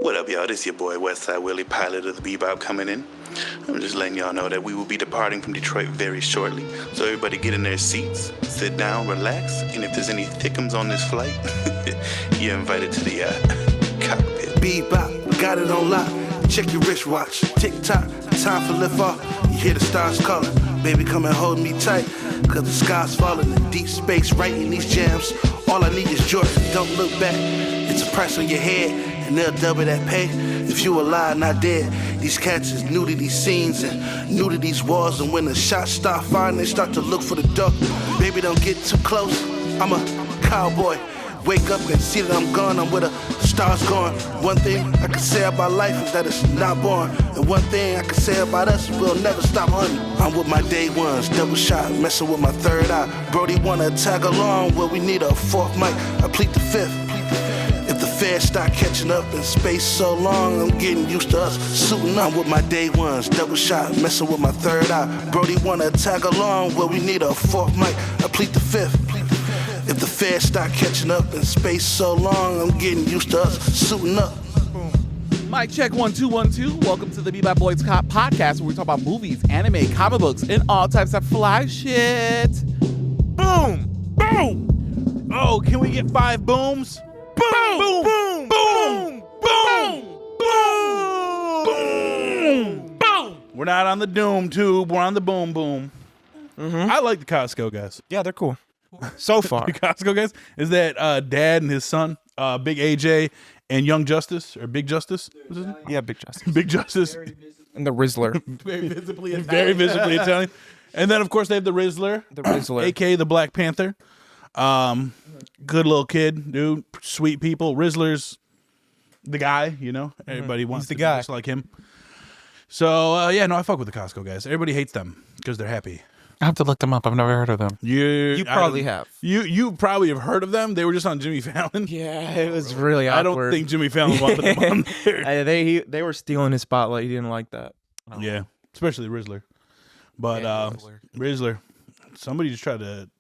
What up, y'all? This your boy Westside Willie, pilot of the Bebop, coming in. I'm just letting y'all know that we will be departing from Detroit very shortly. So everybody get in their seats, sit down, relax, and if there's any thickums on this flight, you're invited to the cockpit. Bebop, got it on lock. Check your wristwatch. Tick-tock, time for lift off. You hear the stars calling. Baby, come and hold me tight. Cause the sky's falling in deep space, writing these jams. All I need is Jordan, don't look back. It's a price on your head, and they'll double that pay. If you alive, not dead. These cats is new to these scenes and new to these walls. And when the shots start firing, they start to look for the door. Baby, don't get too close. I'm a cowboy. Wake up and see that I'm gone, I'm where the stars going. One thing I can say about life is that it's not born. And one thing I can say about us, we'll never stop hunting. I'm with my day ones, double shot, messing with my third eye. Brody wanna tag along, well we need a fourth mic, I plead the fifth. If the feds start catching up in space so long, I'm getting used to us suiting up with my day ones, double shot, messing with my third eye. Brody wanna tag along, well we need a fourth mic, I plead the fifth. If the feds start catching up in space so long, I'm getting used to us suiting up. Mic check 1 2 1 2. Welcome to the Bebop Boys Cop podcast, where we talk about movies, anime, comic books, and all types of fly shit. Boom! Boom! Oh, can we get 5 booms? Boom! Boom! Boom! Boom! Boom! Boom! Boom! We're not on the Doom tube. We're on the Boom Boom. Mm-hmm. I like the Costco guys. Yeah, they're cool. So far. The Costco guys is that dad and his son, Big AJ and Young Justice or Big Justice. Yeah, Big Justice. Big Justice. And the Rizzler. Very visibly Italian. And then of course they have the Rizzler. The Rizzler. AKA the Black Panther. Good little kid, dude. Sweet people. Rizzler's the guy, you know. Everybody wants He's the to guy. be just like him. So yeah, no, I fuck with the Costco guys. Everybody hates them because they're happy. I have to look them up. I've never heard of them. You probably have. You probably have heard of them. They were just on Jimmy Fallon. Yeah, it was really awkward. I don't think Jimmy Fallon wanted them on there. They were stealing his spotlight. He didn't like that. Yeah, especially Rizzler. But Rizzler, somebody just tried to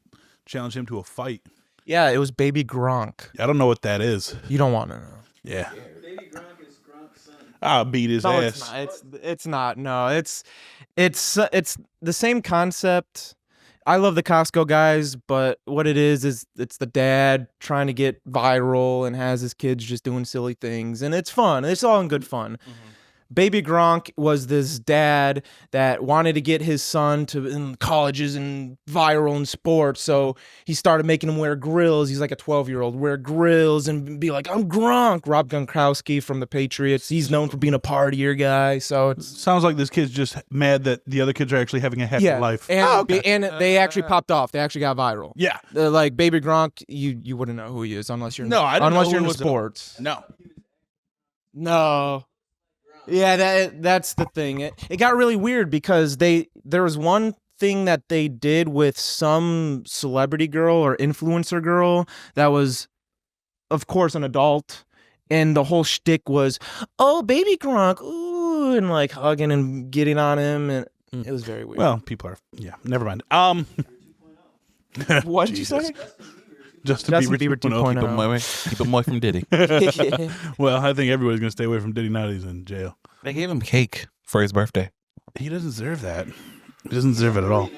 challenge him to a fight. Yeah, it was Baby Gronk. I don't know what that is. You don't want to know. Yeah. Baby Gronk is Gronk's son. I'll beat his No, ass. it's not. No, it's the same concept. I love the Costco guys, but what it is it's the dad trying to get viral and has his kids just doing silly things, and it's fun. It's all in good fun. Mm-hmm. Baby Gronk was this dad that wanted to get his son to in colleges and viral in sports, so he started making him wear grills. He's like a 12-year-old, wear grills and be like, I'm Gronk. Rob Gronkowski from the Patriots. He's known for being a partier guy, so it's... Sounds like this kid's just mad that the other kids are actually having a happy life. And, and they actually popped off. They actually got viral. Yeah. Like Baby Gronk, you wouldn't know who he is unless you're unless you're into sports. No. Yeah, that's the thing. It got really weird because there was one thing that they did with some celebrity girl or influencer girl that was, of course, an adult, and the whole shtick was, oh, Baby Gronk, ooh, and like hugging and getting on him, and it was very weird. Well, people are, never mind. What did you say? Justin Bieber 2.0. Keep him away from Diddy. Well, I think everybody's going to stay away from Diddy now that he's in jail. They gave him cake for his birthday. He doesn't deserve that. He doesn't deserve it at all.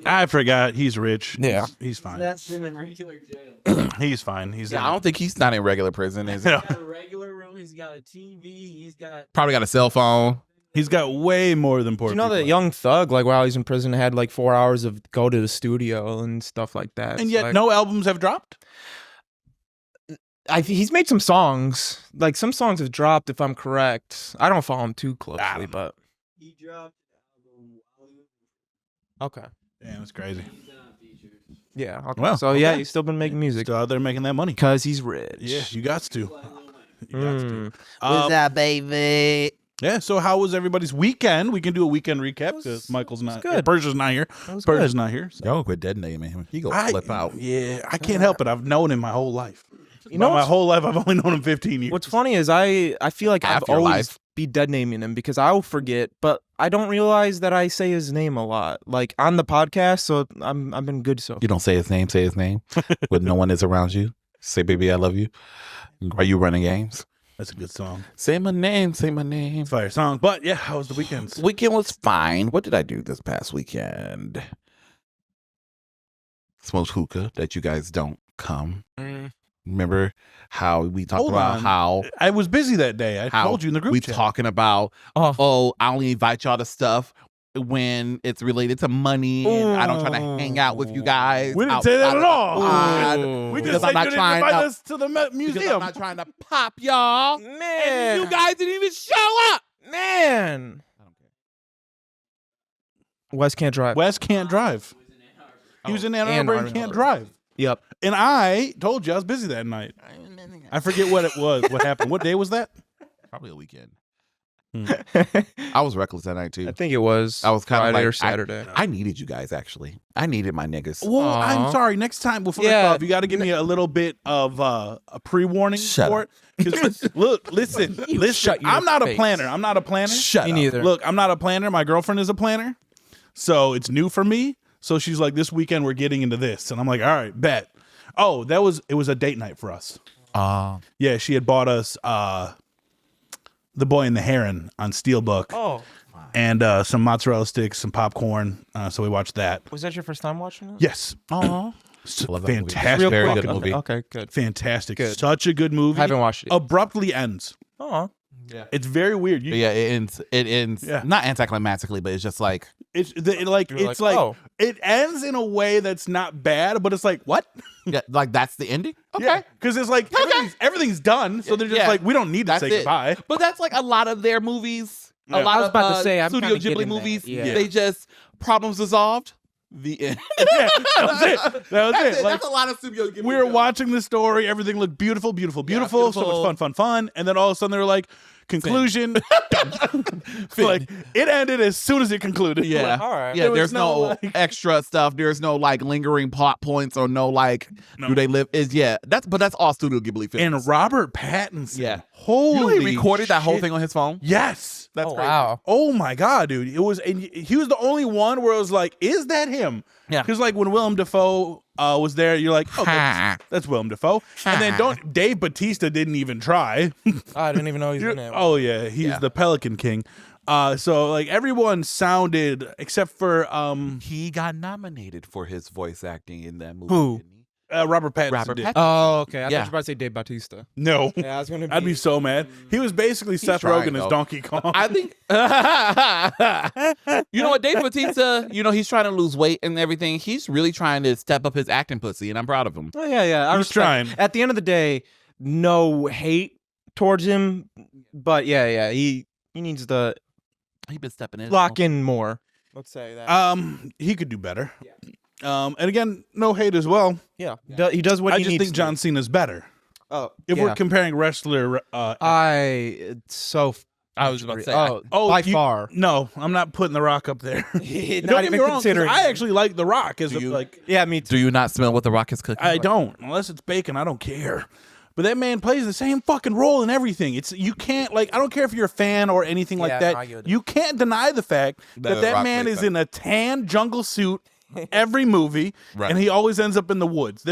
I forgot. He's rich. Yeah. He's fine. That's in a regular jail. He's fine. He's I don't think he's not in regular prison, is he? No. He's got a regular room. He's got a TV. He's got... Probably got a cell phone. He's got way more than poor You know people. that Young Thug, like while he's in prison, had like 4 hours of go to the studio and stuff like that. And It's yet like, no albums have dropped? he's made some songs. Like some songs have dropped, if I'm correct. I don't follow him too closely, but He dropped an album while he was... okay. Damn, that's crazy. He's been on features. Yeah. Okay. Well, so yeah, okay. he's still been making music Still out there making that money. because he's rich. Yeah, you got to. You got to. What's up, baby? Yeah, so how was everybody's weekend? We can do a weekend recap because Michael's not good. Persia's not here. was Persia's good. not here. So. Y'all quit detonating him. He go flip out. Yeah, I can't help it. I've known him my whole life. You know my what's- whole life I've only known him 15 years. What's funny is I feel like I've Afterlife. always be dead naming him because I'll forget, but I don't realize that I say his name a lot, like on the podcast. So I've been good so. You don't say his name when no one is around you. Say, baby, I love you. Are you running games? That's a good song. Say my name, say my name. Fire song. But yeah, how was the weekend? Weekend was fine. What did I do this past weekend? Smoked hookah that you guys don't come. Remember how we talked Hold about on. how I was busy that day. I how told you in the group we chat. talking about I only invite y'all to stuff when it's related to money and I don't try to hang out with you guys. We didn't say that at all. outside We because just I'm said not you didn't trying invite to- us to the because I'm museum. not trying to pop y'all. Man, And you guys didn't even show up. man. Wes can't drive. Wes can't drive. He was in Ann Arbor and can't drive. Yep. And I told you I was busy that night. I forget what it was. What happened? What day was that? Probably a weekend. I was reckless that night too. I think it was. I was kind of Friday like or Saturday. I needed you guys actually. I needed my niggas. Well, Aw. I'm sorry. Next time, before Yeah. off, you got to give me a little bit of a pre-warning Shut for it. 'Cause look, listen. shut your I'm not face. a planner. I'm not a planner. Shut Me up. neither. Look, I'm not a planner. My girlfriend is a planner, so it's new for me. So she's like, this weekend we're getting into this, and I'm like, all right, bet. Oh, it was a date night for us. Yeah, she had bought us The Boy and the Heron on Steelbook. Oh, And some mozzarella sticks, some popcorn. So we watched that. was that your first time watching it? Yes. Oh, love that movie. Fantastic. Very quick. good movie. Okay, good. Fantastic. Good. Such a good movie. I haven't watched it yet. Abruptly ends. Oh, It's very weird. But yeah, it ends. It ends Yeah. not anticlimactically, but it's just like It's oh. it ends in a way that's not bad, but it's like, what? like that's the ending. Okay, Because it's like everything's done. So they're just Yeah. like, we don't need to That's say it. goodbye. But that's like a lot of their movies. Yeah. A lot I was of about to say, I'm Studio kinda Ghibli getting that. movies. Yeah. They just problems resolved. The end. Yeah, that was it. That was it. Like, That's a lot of Studio Ghibli. we were watching the story. Everything looked beautiful, beautiful, beautiful. So beautiful. much fun. And then all of a sudden they were like, conclusion. Like, it ended as soon as it concluded. Yeah. all right. Yeah, There was there's no, no like- extra stuff. There's no like lingering plot points or no like No. do they live is that's all Studio Ghibli films. And Robert Pattinson. Yeah. Holy you know he recorded that whole shit. thing on his phone? Yes. That's Oh, crazy. wow. Oh my God, dude. It was, and he was the only one where I was like, is that him? Yeah. Because like when Willem Dafoe was there, you're like, oh, that's Willem Dafoe. And then Dave Bautista didn't even try. I didn't even know he was in it. Oh yeah, he's the Pelican King. So like everyone sounded except for He got nominated for his voice acting in that movie. Who? didn't he? Robert Pattinson. Robert did. Pattinson. Oh, okay. I thought you Yeah. were about to say Dave Bautista. No. Yeah, I was gonna. I'd be so mad. He was basically Seth tried, Rogen as though. Donkey Kong. I think you know what, Dave Bautista, he's trying to lose weight and everything. He's really trying to step up his acting pussy, and I'm proud of him. Oh yeah. I He's respect- trying. At the end of the day, no hate towards him, but yeah. He needs to He's been stepping in. lock in more. Let's say that. He could do better. And again, no hate as well. Yeah. He does what I he just needs. think John Cena's better. Oh, If we're comparing wrestler, it's so. I was about to say, by you- far. No, I'm not putting The Rock up there. Not Don't even get me wrong, 'cause considering. I actually like The Rock as Do you- like. Yeah, me too. do you not smell what the Rock is cooking? I don't, unless it's bacon. I don't care. But that man plays the same fucking role in everything. It's you can't like. I don't care if you're a fan or anything like Yeah, that. no, I get it. You can't deny the fact That that Rock man plays is that. in a tan jungle suit every movie, Right. and he always ends up in the woods.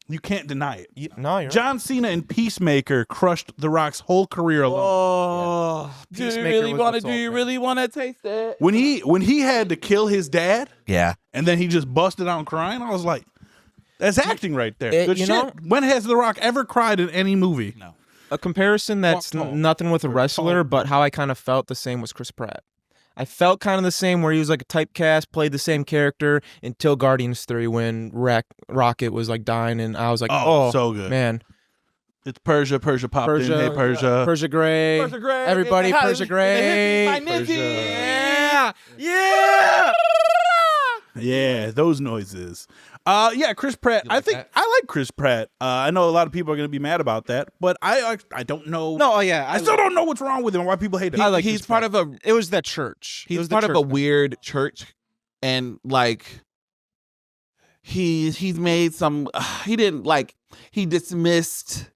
You can't deny it. No, you're. John Cena in Peacemaker crushed The Rock's whole career alone. Oh, do you Peacemaker really was want to? what's Do up, you man. really want to taste it? When he had to kill his dad, Yeah. and then he just busted out crying, I was like, "That's acting right there." It- Good you shit. know- When has The Rock ever cried in any movie? No. A comparison that's Walk tall. nothing with a wrestler, tall. but how I kind of felt the same was Chris Pratt. I felt kind of the same where he was like a typecast, played the same character until Guardians 3 when Rocket was like dying, and I was like, Oh, oh, so good. man. It's Persia popped in. Hey, Persia. Persia Gray. Everybody, Persia Gray. Yeah. Yeah. Yeah, those noises. Yeah, Chris Pratt. I think I like Chris Pratt. I know a lot of people are going to be mad about that, but I don't know. No, yeah. I still don't know what's wrong with him. Why people hate him. I like He's Chris part Pratt. of a. It was that church. It He's was the part of a church. weird church, and like he's made some. He didn't like. He dismissed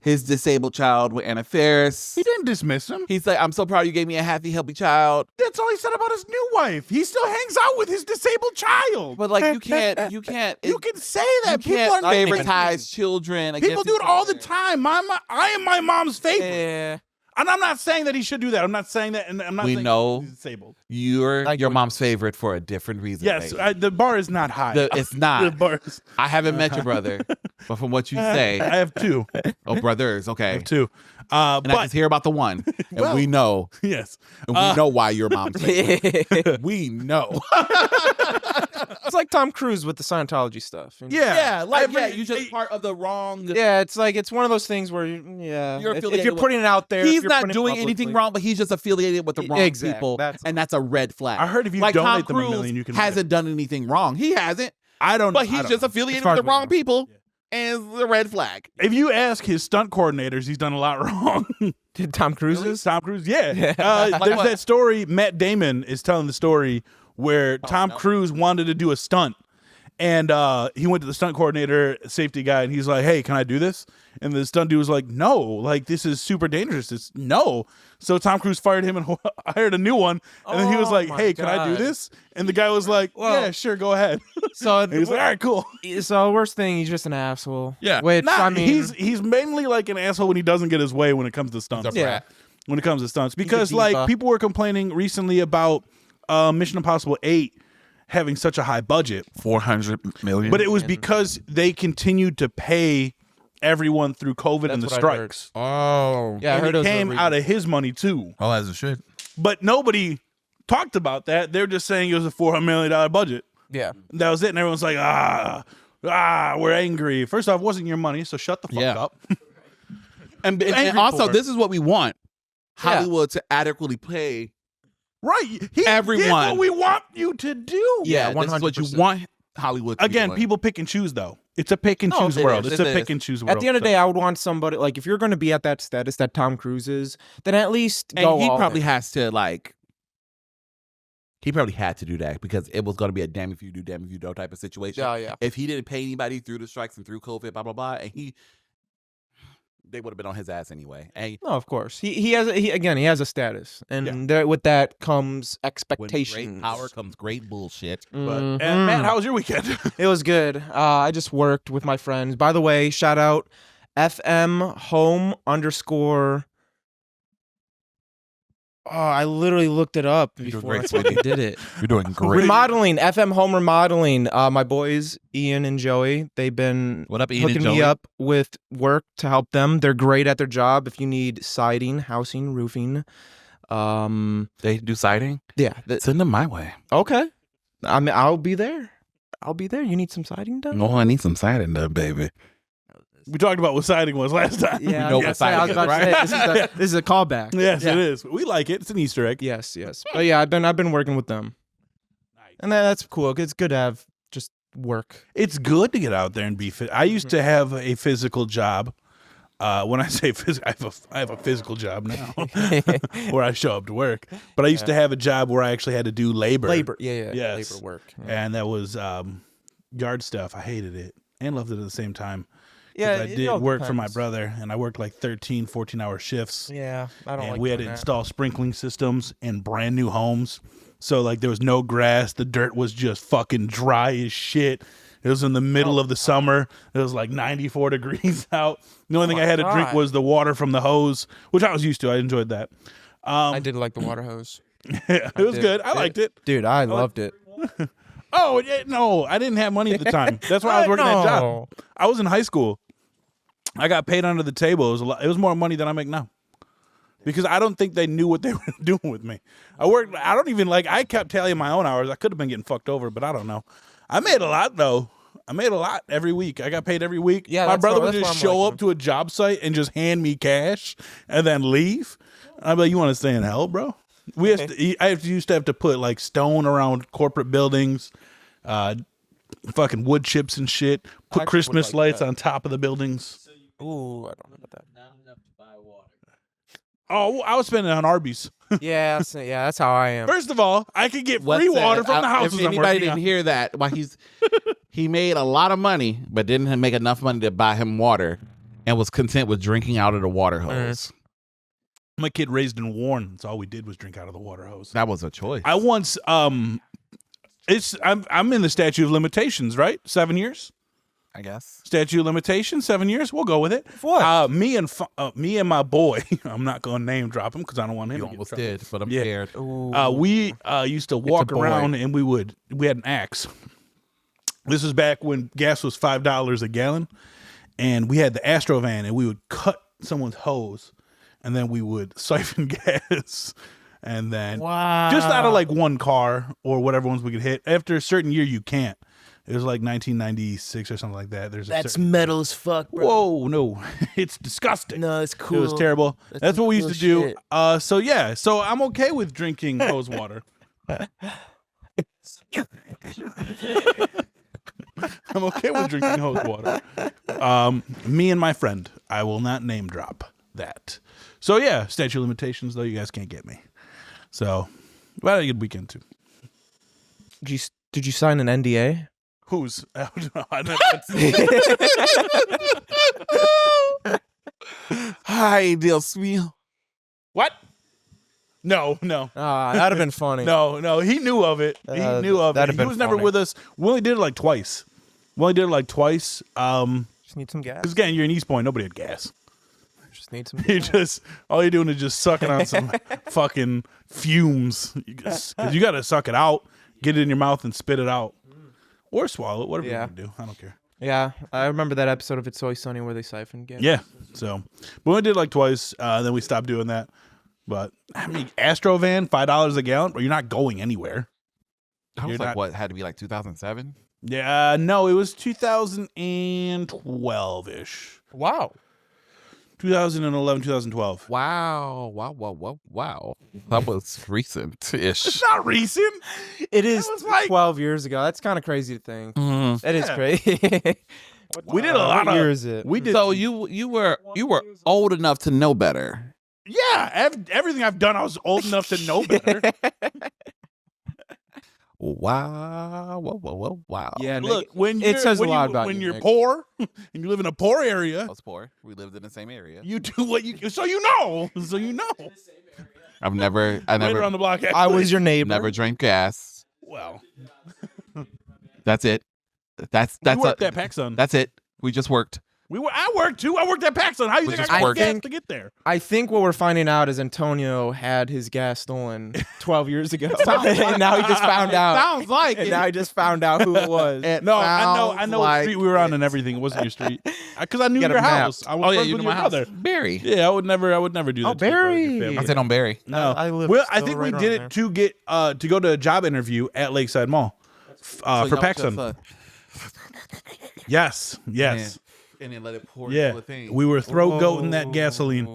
his disabled child with Anna Faris. He didn't dismiss him. He's like, I'm so proud you gave me a happy, healthy child. That's all he said about his new wife. He still hangs out with his disabled child. But like, you can't. You can say You that. People can't are favoritize children. People against do it each all the other. time. I am my mom's favorite. Yeah. And I'm not saying that he should do that. I'm not saying that. And I'm not We saying know he's disabled. You're Like your what- mom's favorite for a different reason. Yes, baby. the bar is not high. It's The not. bar is, I haven't met your brother, but from what you say, I have two. oh, brothers, I okay. have two. And I But just hear about the one, and Well, we know, yes. and we know why your mom's favorite. We know. It's like Tom Cruise with the Scientology stuff. Yeah. you just part of the wrong. Yeah, it's like it's one of those things where You're if affiliated you're with- putting it out there, He's if you're not putting it doing publicly- anything wrong, but he's just affiliated with the wrong Exactly. people, That's- and that's a red flag. I heard if you like donate Tom them Cruise $1 million, you can hasn't done anything wrong. He hasn't, I don't. but I he's don't just know. affiliated As far with as the we wrong know. people, and it's a red flag. If you ask his stunt coordinators, he's done a lot wrong. Did Tom Cruise's? Tom Cruise, yeah. Like There's what? that story. Matt Damon is telling the story where Tom Cruise wanted to do a stunt, and he went to the stunt coordinator, safety guy, and he's like, "Hey, can I do this?" And the stunt dude was like, "No, like this is super dangerous. It's no." So Tom Cruise fired him and hired a new one, and then he was Oh like, my "Hey, can I do God. this?" And the guy was like, Well- "Yeah, sure, go ahead." So And he's like, "All right, cool." so worst thing, he's just an asshole. Yeah. Which Nah, I mean, he's mainly like an asshole when he doesn't get his way when it comes to stunts. yeah. When it comes to stunts, a because diva. like people were complaining recently about Mission Impossible 8 having such a high budget, 400 million. but it was because they continued to pay everyone through COVID and the That's what I heard. strikes. oh, Yeah, I And heard it was the came reason. out of his money too. well, as it should. But nobody talked about that. They're just saying it was a $400 million budget. Yeah. That was it. And everyone's like, we're angry. First off, it wasn't your money, so shut the fuck Yeah. up. And Angry also, for it. this is what we want Hollywood to adequately pay. Right. He Everyone. did what we want you to do. Yeah, this is what you 100%. want Hollywood to Again, be doing. people pick and choose, though. It's a pick and No, choose it world. is. It's It a is. pick and choose world. At the end of the So- day, I would want somebody like if you're going to be at that status that Tom Cruise is, then at least And go he all probably in. has to like. He probably had to do that because it was going to be a damn if you do, damn if you don't type of situation. Yeah, yeah. If he didn't pay anybody through the strikes and through COVID, blah blah blah, and they would have been on his ass anyway. And No, of course. He has a status, and there, with that comes when expectations. great power comes great bullshit. But, Mhm. and Matt, how was your weekend? It was good. I just worked with my friends. By the way, shout out FM home _ Oh, I literally looked it up doing before great, I fucking sweetie. did it. You're doing Remodeling, FM home remodeling. My boys, Ian and Joey, they've been What up, Ian hooking and me Joey? up with work to help them. They're great at their job. If you need siding, housing, roofing, They do siding. yeah. Send them my way. Okay. I mean, I'll be there. You need some siding done? Oh, I need some siding done, baby. We talked about what siding was last time. Yeah, know I was what about to say, siding is, this is a callback. Yes, Yeah. it is. We like it. It's an Easter egg. Yes. But yeah, I've been working with them, and that's cool. It's good to have just work. It's good to get out there and be fit. I used to have a physical job. When I say physical, I have a physical job now where I show up to work. But I used to have a job where I actually had to do labor. Yeah. Yes. Labor work. Yeah. And that was yard stuff. I hated it and loved it at the same time. 'Cause Yeah, I it did all work for my depends. brother, and I worked like 13, 14-hour shifts. Yeah, I don't And like we had to doing that. install sprinkling systems in brand new homes. So like there was no grass. The dirt was just fucking dry as shit. It was in the middle of the summer. It was like 94 degrees out. The only thing I had to drink God. was the water from the hose, which I was used to. I enjoyed that. I did like the water hose. It was did. good. I liked it. Dude, I loved it. Oh, yeah, no, I didn't have money at the time. That's why I was working that job. No. I was in high school. I got paid under the table. It was a lot. It was more money than I make now. Because I don't think they knew what they were doing with me. I kept tallying my own hours. I could have been getting fucked over, but I don't know. I made a lot though. I made a lot every week. I got paid every week. Yeah, my that's brother what- would that's just what I'm show like. up to a job site and just hand me cash and then leave. I'd be like, "You want to stay in hell, bro?" I used to have to put like stone around corporate buildings, fucking wood chips and shit. Put I would Christmas like lights that. on top of the buildings. Ooh, I don't know about that. Not enough to buy water. Oh, I was spending it on Arby's. Yeah, that's how I am. First of all, I could get What's free that? water from the houses If I'm anybody working didn't on. hear that, why he made a lot of money, but didn't make enough money to buy him water, and was content with drinking out of the water hose. My kid raised in Warren, so all we did was drink out of the water hose. That was a choice. I once I'm in the statute of limitations, right? 7 years. I guess. Statute of limitations, 7 years. We'll go with it. What? Me and my boy. I'm not going to name drop him because I don't want him You to get almost in trouble. did, but I'm Yeah. scared. We used to walk boy. around and we had an axe. This was back when gas was $5 a gallon, and we had the Astro van, and we would cut someone's hose, and then we would siphon gas, and then just out of like one car or whatever ones we could hit. After a certain year, you can't. It was like 1996 or something like that. That's metal as fuck, bro. Whoa, no, it's disgusting. No, it's cool. It was terrible. That's some what we used cool to do. shit. So I'm okay with drinking hose water. I'm okay with drinking hose water. Me and my friend. I will not name drop that. So yeah, statute of limitations though. You guys can't get me. So, we had a good weekend too. Did you sign an NDA? Who's? I never- Hi, Dios mío. What? No. That'd have been funny. No, he knew of it. He knew of it. that'd have He been was never funny. with us. We only did it like twice. Just need some gas. Because again, you're in East Point. Nobody had gas. Just need some. You just all you're doing is just sucking on some fucking fumes. Because you got to suck it out, get it in your mouth, and spit it out, or swallow it. Whatever you Yeah. want to do. I don't care. Yeah, I remember that episode of It's Always Sunny where they siphoned gas. Yeah. So, but we only did it like twice. Then we stopped doing that. But I mean, Astro van, $5 a gallon, but you're not going anywhere. I was You're like, not- what? Had to be like 2007? Yeah, no, it was 2012-ish. Wow. 2011, 2012. Wow. That was recent-ish. Not recent. It is was like- 12 years ago. That's kind of crazy to think. Mhm. That is Yeah. crazy. We did a lot What of. year is it? We did. So you were old enough to know better. Yeah, everything I've done, I was old enough to know better. Wow. Yeah, Look, Nick, when it you're, says a when lot you, about when you, you're Nick. poor and you live in a poor area. I was poor. We lived in the same area. You do what you so you know. I never Right around the block. I was your neighbor. never drank gas. well. That's it. We That's worked at PacSun. That's it. We just worked. I worked too. I worked at PacSun. How you We think just I got worked. gas to get there? I think what we're finding out is Antonio had his gas stolen 12 years ago. And now he just found out. Sounds like And now he just found out who it was. No, I know what street we were on and everything. It wasn't your street because I knew Got a your map. house. I was friends you with know your my house. brother. Barry. Yeah, I would never do that. Oh, to your brother and your Barry. family. I said on Barry. No, I live well, I still think right we around did there. it to get to go to a job interview at Lakeside Mall for PacSun. Yes. And then let it pour Yeah, through the thing. we were throat goating that gasoline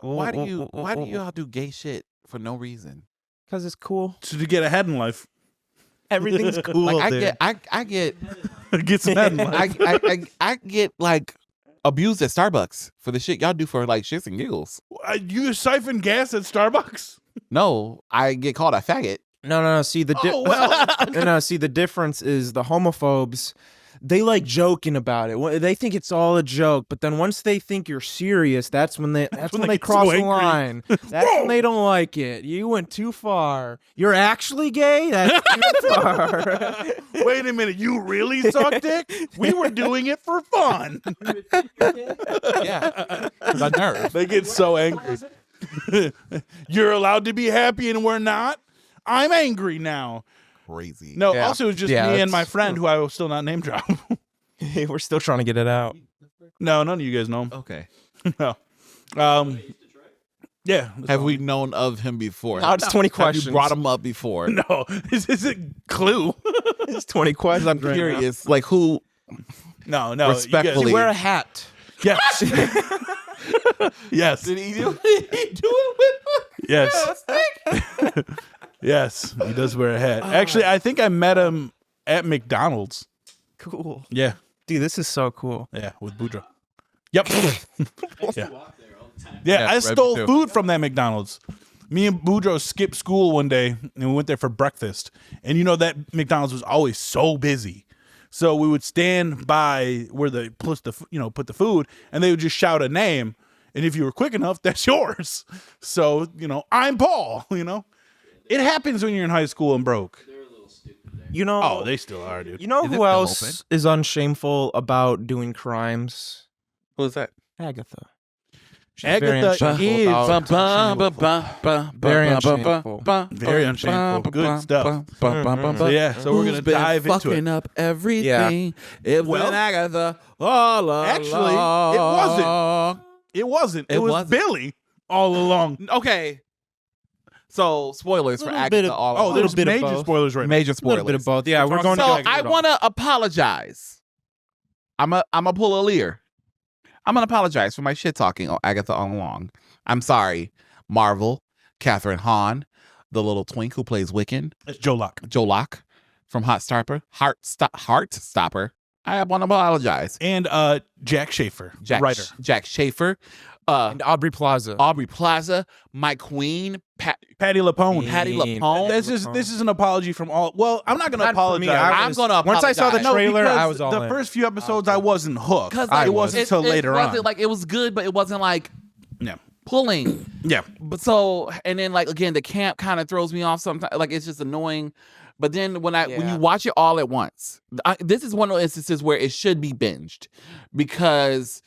Why do y'all do gay shit for no reason? Because it's cool. to get ahead in life. Everything's cool. Like I get Get some head in life. I get like abused at Starbucks for the shit y'all do for like shits and giggles. You siphon gas at Starbucks? No, I get called a faggot. No. See the see the difference is the homophobes. They like joking about it. They think it's all a joke, but then once they think you're serious, that's when they when they they get cross so the angry. line. That's when they don't like it. You went too far. You're actually gay. That's too far. Wait a minute, you really suck dick? We were doing it for fun. Yeah, the nerve. They get so angry. You're allowed to be happy and we're not? I'm angry now. Crazy. No, Yeah. also it was just Yeah, me and that's my friend who I will still not name drop. We're still trying to get it out. No, none of you guys know him. Okay. No. Yeah. that's Have all. we known of him before? No, it's 20 Have questions. you brought him up before? No, this isn't Clue. It's 20 questions. I'm curious. Like who? No. you guys- Respectfully. Wear a hat. Yes. Yes. Did he do it with? Yes. Yes. He does wear a hat. Actually, I think I met him at McDonald's. Cool. Yeah. Dude, this is so cool. Yeah. With Boudreaux. Yep. Yeah. Walk there all the time. Yeah, Yeah, I right, stole me too. food from that McDonald's. Me and Boudreaux skipped school one day and we went there for breakfast. And you know that McDonald's was always so busy. So we would stand by where they put the food, and they would just shout a name. And if you were quick enough, that's yours. So, I'm Paul, It happens when you're in high school and broke. Oh, they still are, dude. You know Is it who still else is unshameful about doing crimes? Who's that? Agatha. Agatha is very unshameful. very unshameful. Good stuff. So we're gonna dive into fucking it. up everything. It was Agatha all along. Actually, it wasn't. It wasn't. It was wasn't. Billy all along. Okay. So spoilers for Little bit Agatha of- all Oh, along. there's bit of major both. spoilers right now. Major A spoilers. little bit of both. Yeah, we're going to So get I want to apologize. I'm a pull a Lear. I'm gonna apologize for my shit talking on Agatha all along. I'm sorry, Marvel, Catherine Hahn, the little twink who plays Wiccan, It's Joe Locke. Joe Locke from Heartstopper. I want to apologize. And Jack Schaefer, Jack, writer. Jack Schaefer, and Aubrey Plaza. Aubrey Plaza, my queen, Patty LaPone. Patty LaPone. This is an apology from all. Well, I'm not going to Not for me. apologize. I'm gonna Once I saw the apologize. trailer, because I was all the in. first few episodes I wasn't hooked. Because It wasn't until later on. Like it was good, but it wasn't like Yeah. pulling. Yeah. But so, and then like again, the camp kind of throws me off sometimes. Like it's just annoying. But then when you watch it all at once, this is one of those instances where it should be binged, because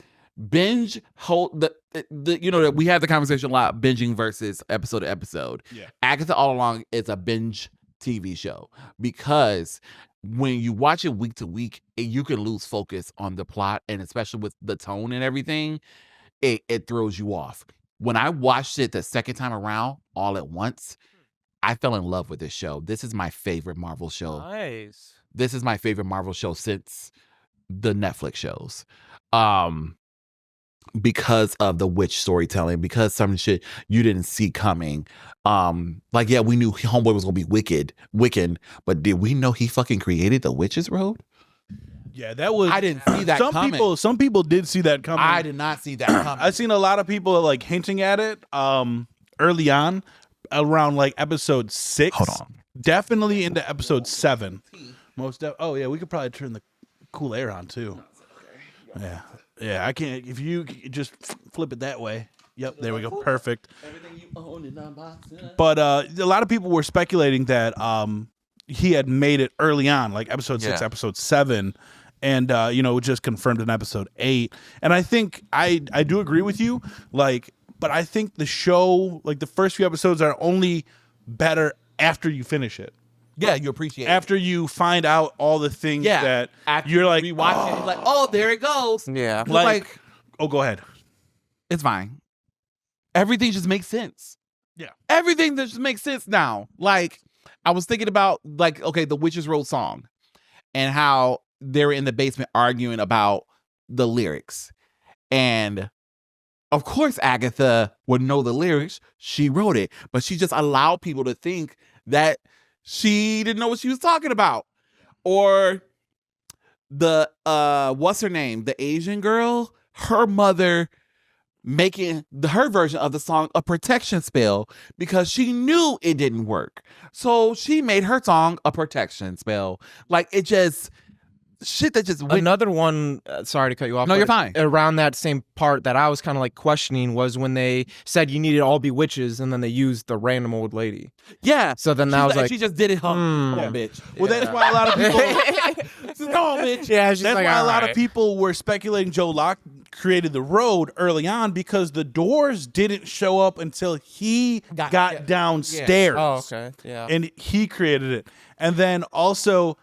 binge hold the that we have the conversation a lot, binging versus episode to episode. Yeah. Agatha All Along is a binge TV show, because when you watch it week to week, you can lose focus on the plot, and especially with the tone and everything, it throws you off. When I watched it the second time around all at once, I fell in love with this show. This is my favorite Marvel show. Nice. This is my favorite Marvel show since the Netflix shows. Because of the witch storytelling, because some shit you didn't see coming. We knew Homeboy was gonna be Wiccan, but did we know he fucking created the Witch's Road? Yeah, that was. I didn't see that coming. Some people did see that coming. I did not see that coming. I've seen a lot of people like hinting at it early on, around like episode 6. Hold on. Definitely into episode 7. Oh yeah, we could probably turn the cool air on too. Yeah, I can't. If you just flip it that way. Yep, there we go. Perfect. Everything you own is unboxing. But a lot of people were speculating that he had made it early on, like episode 6, episode 7. And just confirmed in episode 8. And I think I do agree with you. But I think the show, like the first few episodes, are only better after you finish it. Yeah, you appreciate it. After you find out all the things that you're like, rewatching it, you're like, oh, there it goes. Yeah. like, oh, go ahead. It's fine. Everything just makes sense. Yeah. Everything just makes sense now. Like, I was thinking about, the Witch's Road song and how they were in the basement arguing about the lyrics. And of course, Agatha would know the lyrics. She wrote it, but she just allowed people to think that she didn't know what she was talking about. Or the, what's her name? The Asian girl, her mother making her version of the song a protection spell because she knew it didn't work. So she made her song a protection spell. Like, it just... shit that just went. Another one, sorry to cut you off. No, but you're fine. Around that same part that I was kind of like questioning was when they said you needed to all be witches, and then they used the random old lady. Yeah. So then I was like, she just did it. Come Yeah. on, bitch. Well, that's why a lot of people. Come on, bitch. yeah, she's That's like, why a all lot right. of people were speculating Joe Locke created the road early on, because the doors didn't show up until he got downstairs. Oh, okay. Yeah. And he created it. And then also,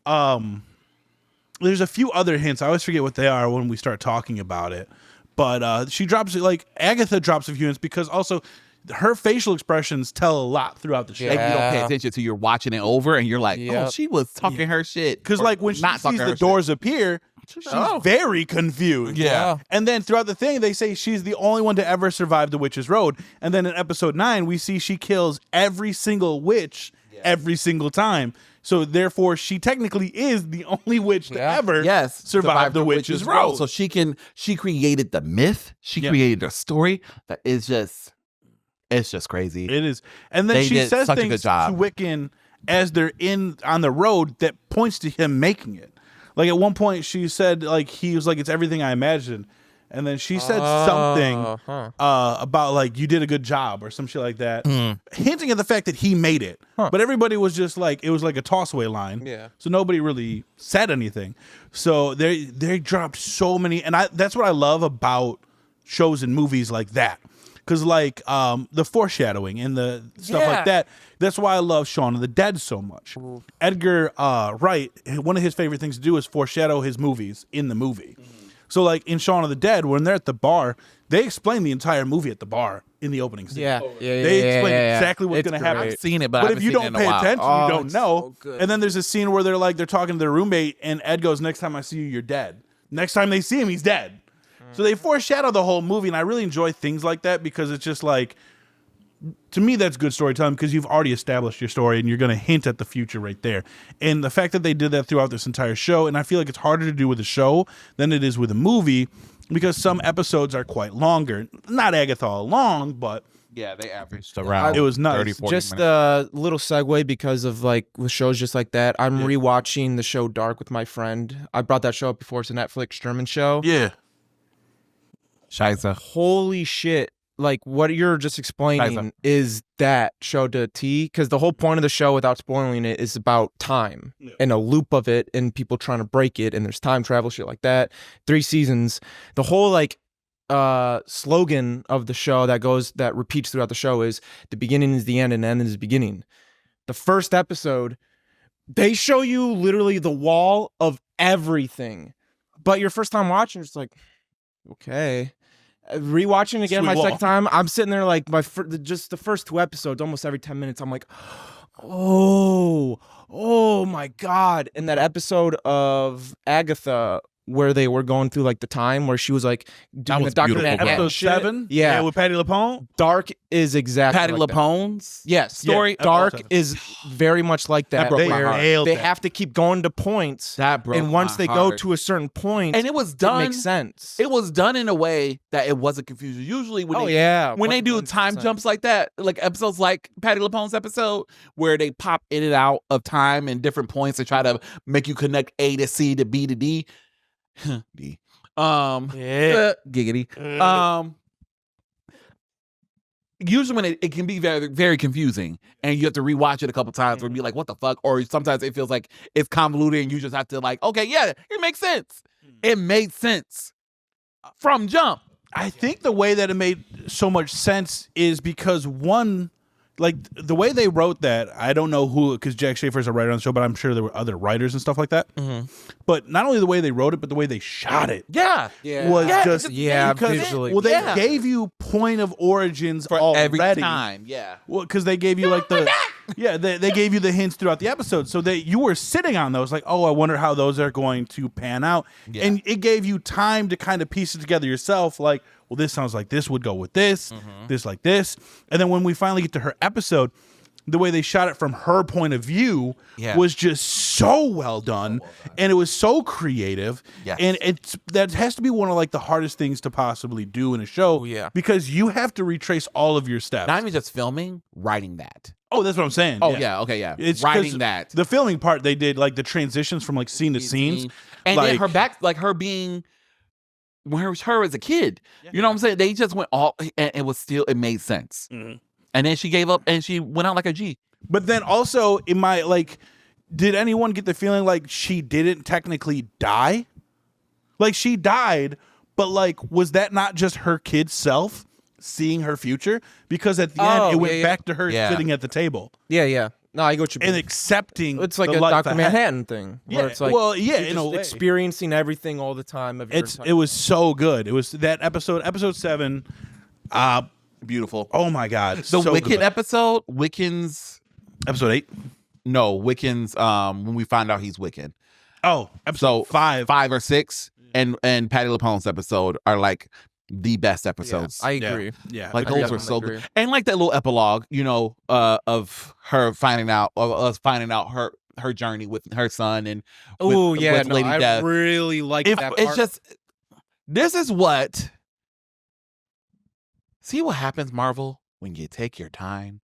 there's a few other hints. I always forget what they are when we start talking about it. But she drops it, like Agatha drops a few hints, because also her facial expressions tell a lot throughout the show. Like, you don't pay attention to you're watching it over and you're like, oh, Yep. she was talking her shit. Because Or like when she not talking sees her the doors appear, she's very confused. Yeah. And then throughout the thing, they say she's the only one to ever survive the Witch's Road. And then in episode 9, we see she kills every single witch every single time. So therefore, she technically is the only witch to ever survive the Witch's Road. So she created the myth. She created a story that is just, it's just crazy. It is. And then They she did says such a things good to job. Wiccan as they're on the road that points to him making it. Like at one point she said like he was like it's everything I imagined. And then she said something about like you did a good job or some shit like that, hinting at the fact that he made it. But everybody was just like it was like a toss away line. Yeah. So nobody really said anything. So they dropped so many, and that's what I love about shows and movies like that. Because like the foreshadowing and the stuff like that. That's why I love Shaun of the Dead so much. Edgar Wright, one of his favorite things to do is foreshadow his movies in the movie. So, like, in Shaun of the Dead, when they're at the bar, they explain the entire movie at the bar in the opening scene. They explain exactly what's going to happen. I've seen it, but if you don't pay attention, you don't know. so good. And then there's a scene where they're talking to their roommate, and Ed goes, next time I see you, you're dead. Next time they see him, he's dead. So they foreshadow the whole movie, and I really enjoy things like that because it's just like, to me, that's good storytelling because you've already established your story and you're going to hint at the future right there. And the fact that they did that throughout this entire show, and I feel like it's harder to do with a show than it is with a movie because some episodes are quite longer. Not Agatha all long, but Yeah, they averaged around. it was nuts. 30, 40 Just minutes. a little segue because of like with shows just like that. I'm rewatching the show Dark with my friend. I brought that show up before. It's a Netflix German show. Yeah. Scheiße. Holy shit. Like what you're just explaining is that show to a T, because the whole point of the show, without spoiling it, is about time and a loop of it and people trying to break it, and there's time travel, shit like that. 3 seasons. The whole like slogan of the show that repeats throughout the show is the beginning is the end and the end is the beginning. The first episode, they show you literally the wall of everything, but your first time watching, it's like, okay. Rewatching again my second time, I'm sitting there like just the first 2 episodes, almost every 10 minutes, I'm like, oh my god. And that episode of Agatha where they were going through like the time where she was like doing was the Dr. beautiful, Manhattan bro. Episode shit. 7? Yeah. With Patty LuPone? Dark is exactly Patty like that. LuPone's Story. Yeah, Dark episode is very much like that. broke They my heart. nailed They that. have to keep going to points, That broke and once my they go heart. to a certain point, and it was it done. makes sense. It was done in a way that it wasn't confusing. Usually, when they do time 100%. jumps like that, like episodes like Patty LuPone's episode, where they pop in and out of time and different points to try to make you connect A to C to B to D. D. Giggity. Usually when it can be very, very confusing and you have to rewatch it a couple times or be like, what the fuck? Or sometimes it feels like it's convoluted and you just have to like, okay, yeah, it makes sense. It made sense from jump. I think the way that it made so much sense is because like the way they wrote that, I don't know who, because Jack Schaefer's a writer on the show, but I'm sure there were other writers and stuff like that. But not only the way they wrote it, but the way they shot it Yeah. was just because- visually. Well, they Yeah. gave you point of origins For already. every time. Yeah. Well, because they gave you like they gave you the hints throughout the episode, so that you were sitting on those, like, oh, I wonder how those are going to pan out, and it gave you time to kind of piece it together yourself, like, well, this sounds like this would go with this, this like this, and then when we finally get to her episode, the way they shot it from her point of view was just so well done, and it was so creative, and that has to be one of like the hardest things to possibly do in a show, because you have to retrace all of your steps. Not even just filming, writing that. Oh, that's what I'm saying. Oh, yeah. Okay, yeah. It's writing 'cause that. The filming part, they did like the transitions from like scene to scenes. And like, then her back, like her being, when it was her as a kid. You know what I'm saying? They just went all, and it was still, it made sense. And then she gave up and she went out like a G. But then also, in my, like, did anyone get the feeling like she didn't technically die? Like, she died, but like, was that not just her kid self seeing her future? Because at the end, it went back to her sitting at the table. Yeah. No, I go what you mean. And accepting It's like the a life Dr. ahead. Manhattan thing. Where Yeah, it's like, well, yeah, you're in a just way. experiencing everything all the time. Of your It was so good. It was that episode 7. Beautiful. Oh my God. The so Wiccan good. episode, Wiccan's, Episode 8. no, Wiccan's, when we find out he's Wiccan. Oh, episode 5. 5 or 6, and Patty LuPone's episode are like the best episodes. I agree. Yeah. Like I those were definitely so agree. good, and like that little epilogue, you know, of her finding out, of us finding out her journey with her son and Oh with, yeah, with no, Lady I Death. really like If that. it's part. just, this is what. See what happens, Marvel, when you take your time.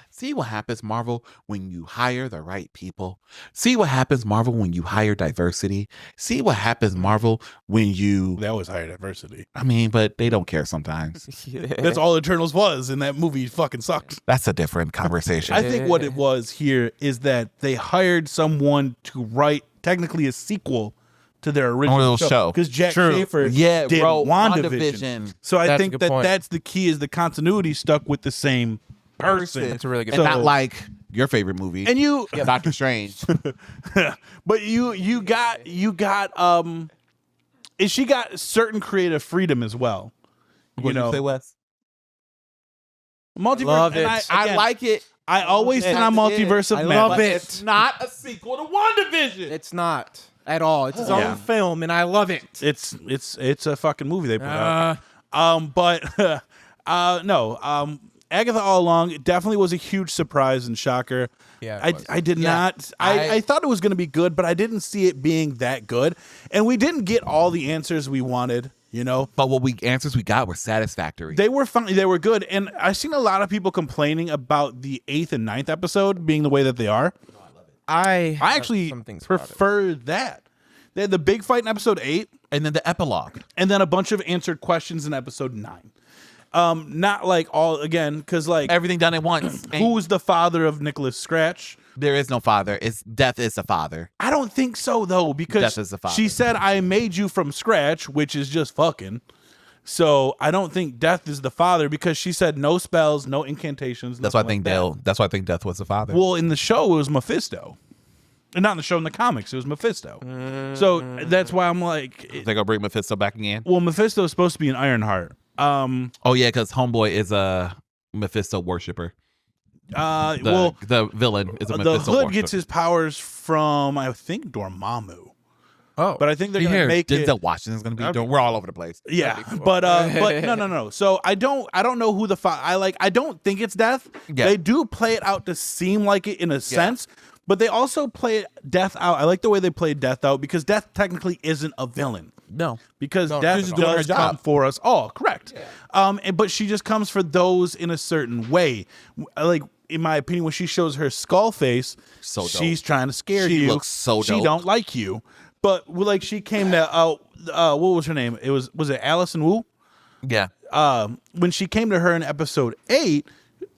See what happens, Marvel, when you hire the right people. See what happens, Marvel, when you hire diversity. See what happens, Marvel, when you. They always hire diversity. I mean, but they don't care sometimes. That's all Eternals was, and that movie fucking sucked. That's a different conversation. I think what it was here is that they hired someone to write technically a sequel to their original show because Jack Schaefer did WandaVision. So I think that's the key is the continuity stuck with the same person. It's a really good and not like your favorite movie. And you Doctor Strange. but you got and she got certain creative freedom as well. What did you say, Wes? Multiverse. Love it. I like it. I always say Multiverse of Madness. love it. It's not a sequel to WandaVision. It's not at all. It's his own film, and I love it. It's a fucking movie they put out. No. Agatha all along, it definitely was a huge surprise and shocker. Yeah, I did not. I thought it was going to be good, but I didn't see it being that good. And we didn't get all the answers we wanted, you know. But answers we got were satisfactory. They were fun. They were good. And I've seen a lot of people complaining about the 8th and 9th episode being the way that they are. I actually prefer that. They had the big fight in episode 8, and then the epilogue, and then a bunch of answered questions in episode 9. Not like all again, because like everything done at once. Who's the father of Nicholas Scratch? There is no father. Death is the father. I don't think so though, because Death is the father. She said, "I made you from scratch," which is just fucking. So I don't think Death is the father because she said no spells, no incantations. That's why I think That's why I think Death was the father. Well, in the show it was Mephisto, and not in the show. In the comics, it was Mephisto. So that's why I'm like, they're gonna bring Mephisto back again. Well, Mephisto is supposed to be an Ironheart. Oh yeah, because Homeboy is a Mephisto worshiper. The villain is a Mephisto the Hood worshiper. gets his powers from I think Dormammu. Oh, but I think they're gonna make Denzel it. Washington's gonna be. We're all over the place. Yeah, but no. So I don't know who the I don't think it's Death. Yeah. They do play it out to seem like it in a sense, but they also play Death out. I like the way they play Death out because Death technically isn't a villain. No, because she's Death just doing her does job come for us all. Correct. But she just comes for those in a certain way. Like in my opinion, when she shows her skull face, so dope. She's trying to scare you. She looks so dope. She don't like you. But like she came to what was her name? Was it Allison Wu? Yeah. When she came to her in episode 8,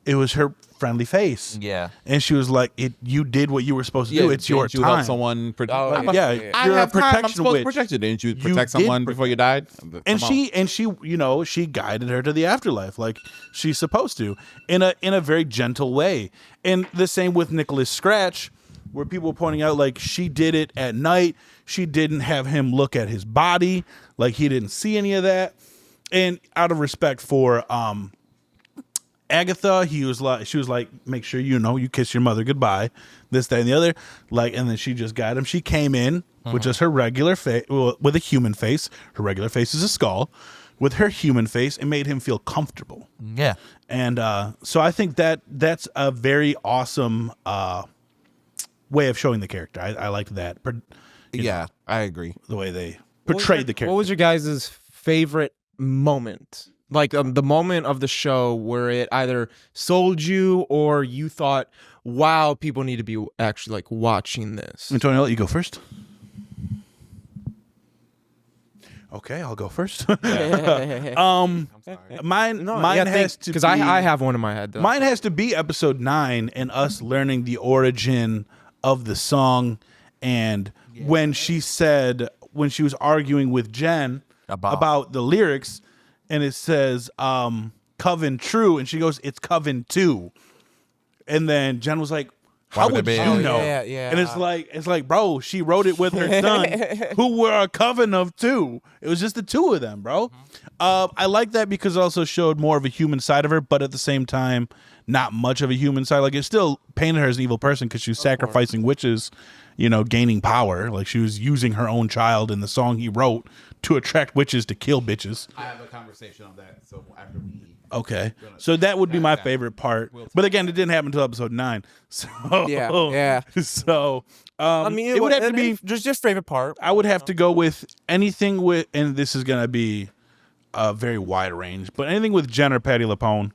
it was her friendly face. Yeah. And she was like, "You did what you were supposed to do. It's your you time." help someone. You're I a have time. I'm protection supposed witch. to protect you. Didn't you You protect did someone before you died? And she she guided her to the afterlife like she's supposed to in a very gentle way. And the same with Nicholas Scratch, where people were pointing out like she did it at night. She didn't have him look at his body, like he didn't see any of that. And out of respect for Agatha, she was like, make sure you kiss your mother goodbye, this, that, and the other. Like, and then she just got him. She came in with just her regular face, with a human face. Her regular face is a skull, with her human face, and made him feel comfortable. Yeah. And so I think that's a very awesome way of showing the character. I liked that. Yeah, I agree. The way they portrayed the character. What was your guys' favorite moment? Like the moment of the show where it either sold you or you thought, wow, people need to be actually like watching this. Antonio, I'll let you go first. Okay, I'll go first. Mine has to because be, I have one in my head though. Mine has to be episode 9 and us learning the origin of the song, and when she was arguing with Jen about the lyrics, and it says Coven True, and she goes, "It's Coven 2." And then Jen was like, "How would you know?" Yeah. And it's like, bro, she wrote it with her son, who were a coven of 2. It was just the 2 of them, bro. I like that because it also showed more of a human side of her, but at the same time, not much of a human side. Like, it still painted her as an evil person because she was sacrificing witches, gaining power. Like, she was using her own child in the song he wrote to attract witches to kill bitches. I have a conversation on that. So after we. Okay, so that would be my favorite part, but again, it didn't happen until episode 9. So Yeah. So I mean, it would have to be just your favorite part. I would have to go with anything with, and this is gonna be a very wide range, but anything with Jen or Patti LuPone.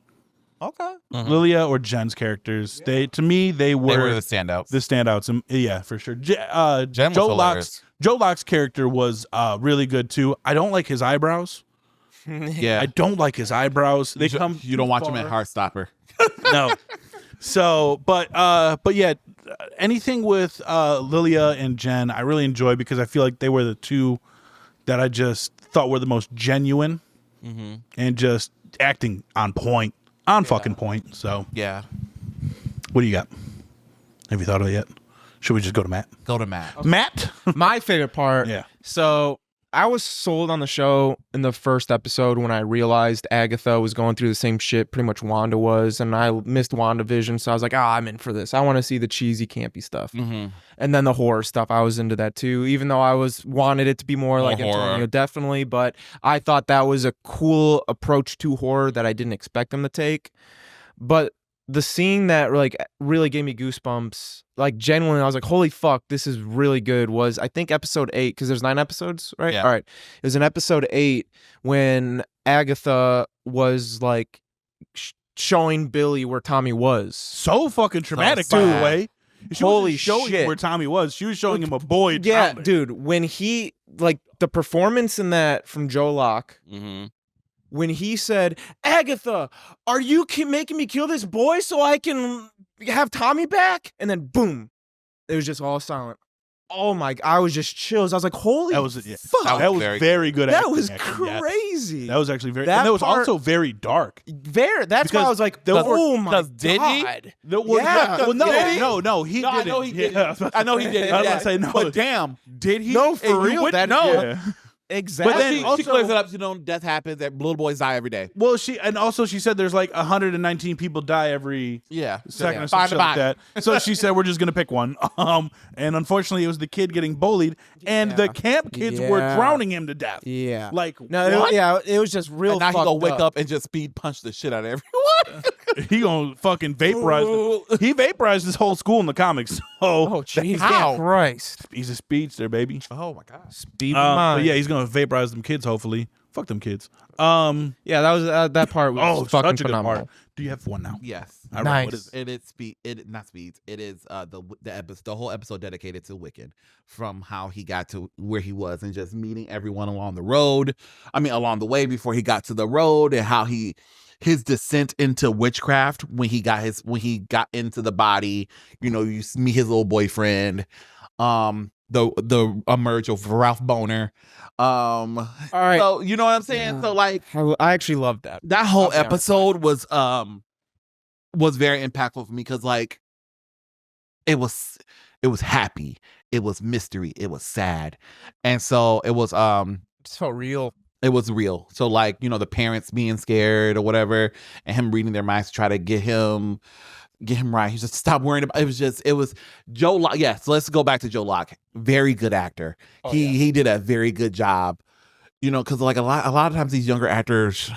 Okay. Lilia or Jen's characters. They were They were the standouts. the standouts. And yeah, for sure. Jen was hilarious. Joe Locke's character was really good too. I don't like his eyebrows. Yeah. I don't like his eyebrows. They come. You don't watch him at Heartstopper. No. So, but yeah, anything with Lilia and Jen, I really enjoy because I feel like they were the two that I just thought were the most genuine and just acting on point, fucking point. So, Yeah. what do you got? Have you thought of it yet? Should we just go to Matt? Go to Matt. Matt? My favorite part. Yeah. So I was sold on the show in the first episode when I realized Agatha was going through the same shit pretty much Wanda was, and I missed WandaVision, so I was like, I'm in for this. I want to see the cheesy, campy stuff. And then the horror stuff, I was into that too, even though I wanted it to be more like horror. Antonio, definitely, but I thought that was a cool approach to horror that I didn't expect them to take. But the scene that like really gave me goosebumps, like genuinely, I was like, holy fuck, this is really good, was I think episode 8, because there's 9 episodes, right? Yeah. All right. It was in episode 8 when Agatha was like showing Billy where Tommy was. So fucking traumatic, by the way. She Holy wasn't showing shit. him where Tommy was. She was showing him a boy. Yeah, drowning. dude, when he, like, the performance in that from Joe Locke, when he said, Agatha, are you making me kill this boy so I can have Tommy back? And then boom, it was just all silent. Oh my, I was just chills. I was like, holy That was fuck. That was very good. That acting, was actually, yeah. crazy. That was actually very. That and that was part- also very dark. That's why I Because was like, there were- oh my god. did he? Yeah. Well, no, Did he? no, he No, didn't. I know he did. Yeah, I know he did. I was about to say no. But damn, did he? No, for And you real, wouldn't that- know. Yeah. Exactly. But then she also- clears it up. You know, death happens. That little boys die every day. Well, she said there's like 119 people die every Yeah. second or Find something the like body. that. So she said we're just gonna pick one. And unfortunately, it was the kid getting bullied, and the camp kids were Yeah. drowning him to death. Yeah. Like No, what? it was just real And now he fucked gonna wake up and just speed punch the shit out of everyone. He gonna fucking vaporize. He vaporized his whole school in the comics. So Oh, Jesus How? Christ. he's a speedster, baby. Oh my god. Speed But yeah, he's gonna vaporize them kids. Hopefully, fuck them kids. Yeah, that was that part was fucking such a good phenomenal. part. Do you have one now? Yes. All right, Nice. what is it? It is speed. It not speeds. It is the whole episode dedicated to Wiccan, from how he got to where he was and just meeting everyone along the road. I mean, along the way before he got to the road, and how his descent into witchcraft when he got into the body. You know, you meet his little boyfriend. The emerge of Ralph Boner. All right. So you know what I'm saying. So like I actually loved that. that whole I'll be honest. episode was very impactful for me because like it was happy, it was mystery, it was sad, and so it was It just felt real. it was real. So like, you know, the parents being scared or whatever, and him reading their minds to try to get him right. He just stopped worrying about it. Was Joe Locke. Yeah, so let's go back to Joe Locke. Very good actor. He did a very good job. You know, because like a lot of times these younger actors,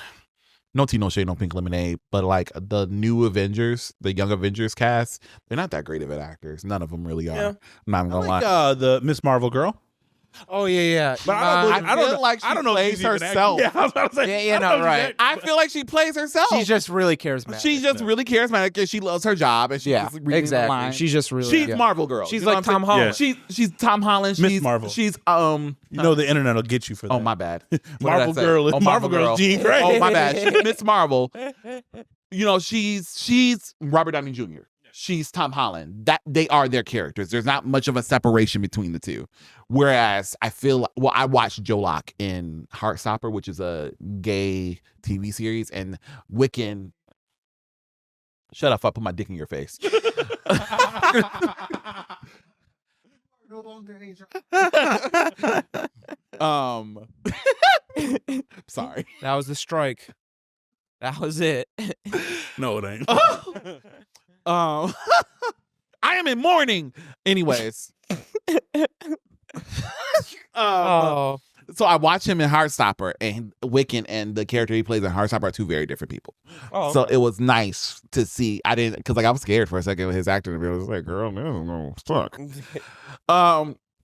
no tea, no shade, no pink lemonade, but like the new Avengers, the young Avengers cast, they're not that great of actors. None of them really are. Yeah. I'm not even gonna Like lie. the Miss Marvel girl. Oh yeah. But I feel know- like she I don't know if plays she's even herself. acting. Yeah, I was about to say, Yeah, I don't no, know if right. she's acting. I feel like she plays herself. She's just really charismatic. She's just really charismatic because she loves her job and she's yeah, just reading the exactly. lines. She's just really She's yeah. Marvel girl. She's You know like what I'm Tom saying? Holland. She's Tom Holland. Miss She's Marvel. She's You know the internet will get you for that. Oh my bad. What did Marvel I say? girl. Oh, Marvel girl. Jean Grey. Oh my bad. She's Miss Marvel. You know, she's Robert Downey Jr. She's Tom Holland. That they are their characters. There's not much of a separation between the two. Whereas I feel I watched Joe Locke in Heartstopper, which is a gay TV series, and Wiccan. Shut up! I put my dick in your face. Sorry. That was the strike. That was it. No, it ain't. I am in mourning. Anyways. Oh. So I watch him in Heartstopper, and Wiccan and the character he plays in Heartstopper are two very different people. Oh, So it was nice to see. I didn't, because like I was scared for a second with his acting. I was like, girl, this is gonna suck.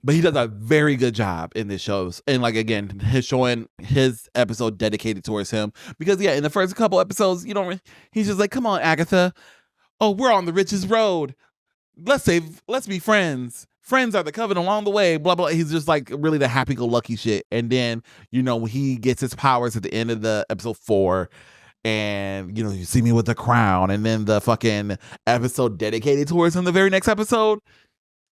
But he does a very good job in this show. And like, again, showing his episode dedicated towards him. Because yeah, in the first couple episodes, he's just like, come on, Agatha. Oh, we're on the richest road. Let's be friends. Friends are the covenant along the way, blah, blah. He's just like really the happy-go-lucky shit. And then, he gets his powers at the end of the episode 4. And, you see me with the crown. And then the fucking episode dedicated towards him, the very next episode,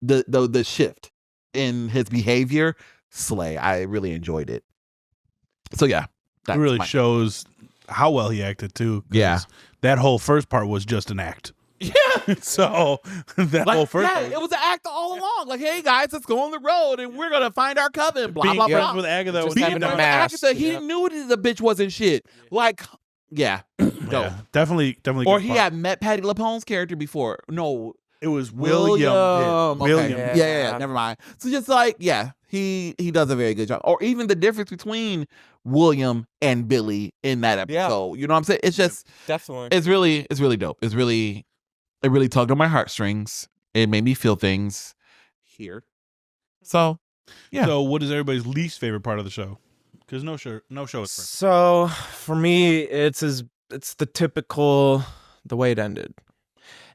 the shift in his behavior, slay. I really enjoyed it. So yeah, it really shows how well he acted too. 'Cause Yeah. that whole first part was just an act. Yeah. So that whole first part, it was an act all along. Like, hey guys, let's go on the road and we're gonna find our coven. Blah being blah friends blah. with Agatha was having a mask. Agatha, he knew that the bitch wasn't shit. Like, yeah, dope. yeah, definitely. Or good he part. had met Patty LaPone's character before. No, It was William. Okay. William. Yeah. Never mind. So just like, yeah, he does a very good job. Or even the difference between William and Billy in that episode. You know what I'm saying? It's just, Definitely. it's really dope. It really tugged on my heartstrings. It made me feel things here. So, yeah. So, what is everybody's least favorite part of the show? Because no show is perfect. So for me, it's the typical the way it ended.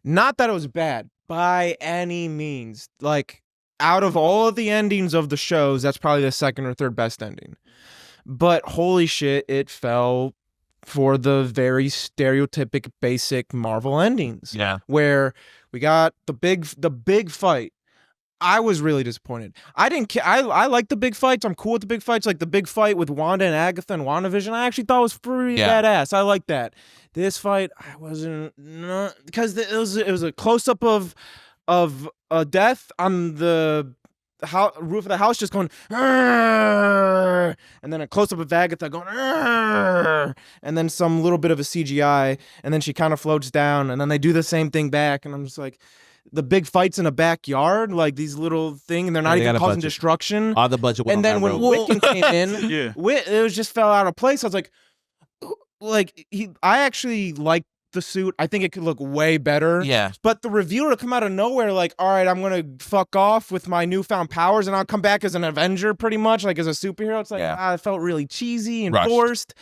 Not that it was bad by any means. Like, out of all of the endings of the shows, that's probably the second or third best ending. But holy shit, it fell for the very stereotypic basic Marvel endings. Yeah. Where we got the big fight. I was really disappointed. I didn't care. I like the big fights. I'm cool with the big fights. Like the big fight with Wanda and Agatha and WandaVision, I actually thought was pretty badass. I like that. This fight, I wasn't, because it was a close up of death on the roof of the house, just going, "Arr!" And then a close up of Agatha going, "Arr!" And then some little bit of a CGI, and then she kind of floats down, and then they do the same thing back, and I'm just like, the big fights in a backyard, like these little thing, and they're not even causing destruction. All the budget went And on then that when road. Wiccan came in, Yeah. it was just fell out of place. I was like, I actually like the suit. I think it could look way better. Yeah. But the reviewer come out of nowhere, like, all right, I'm gonna fuck off with my newfound powers, and I'll come back as an Avenger, pretty much, like as a superhero. It's like, it felt really cheesy and Rushed. forced.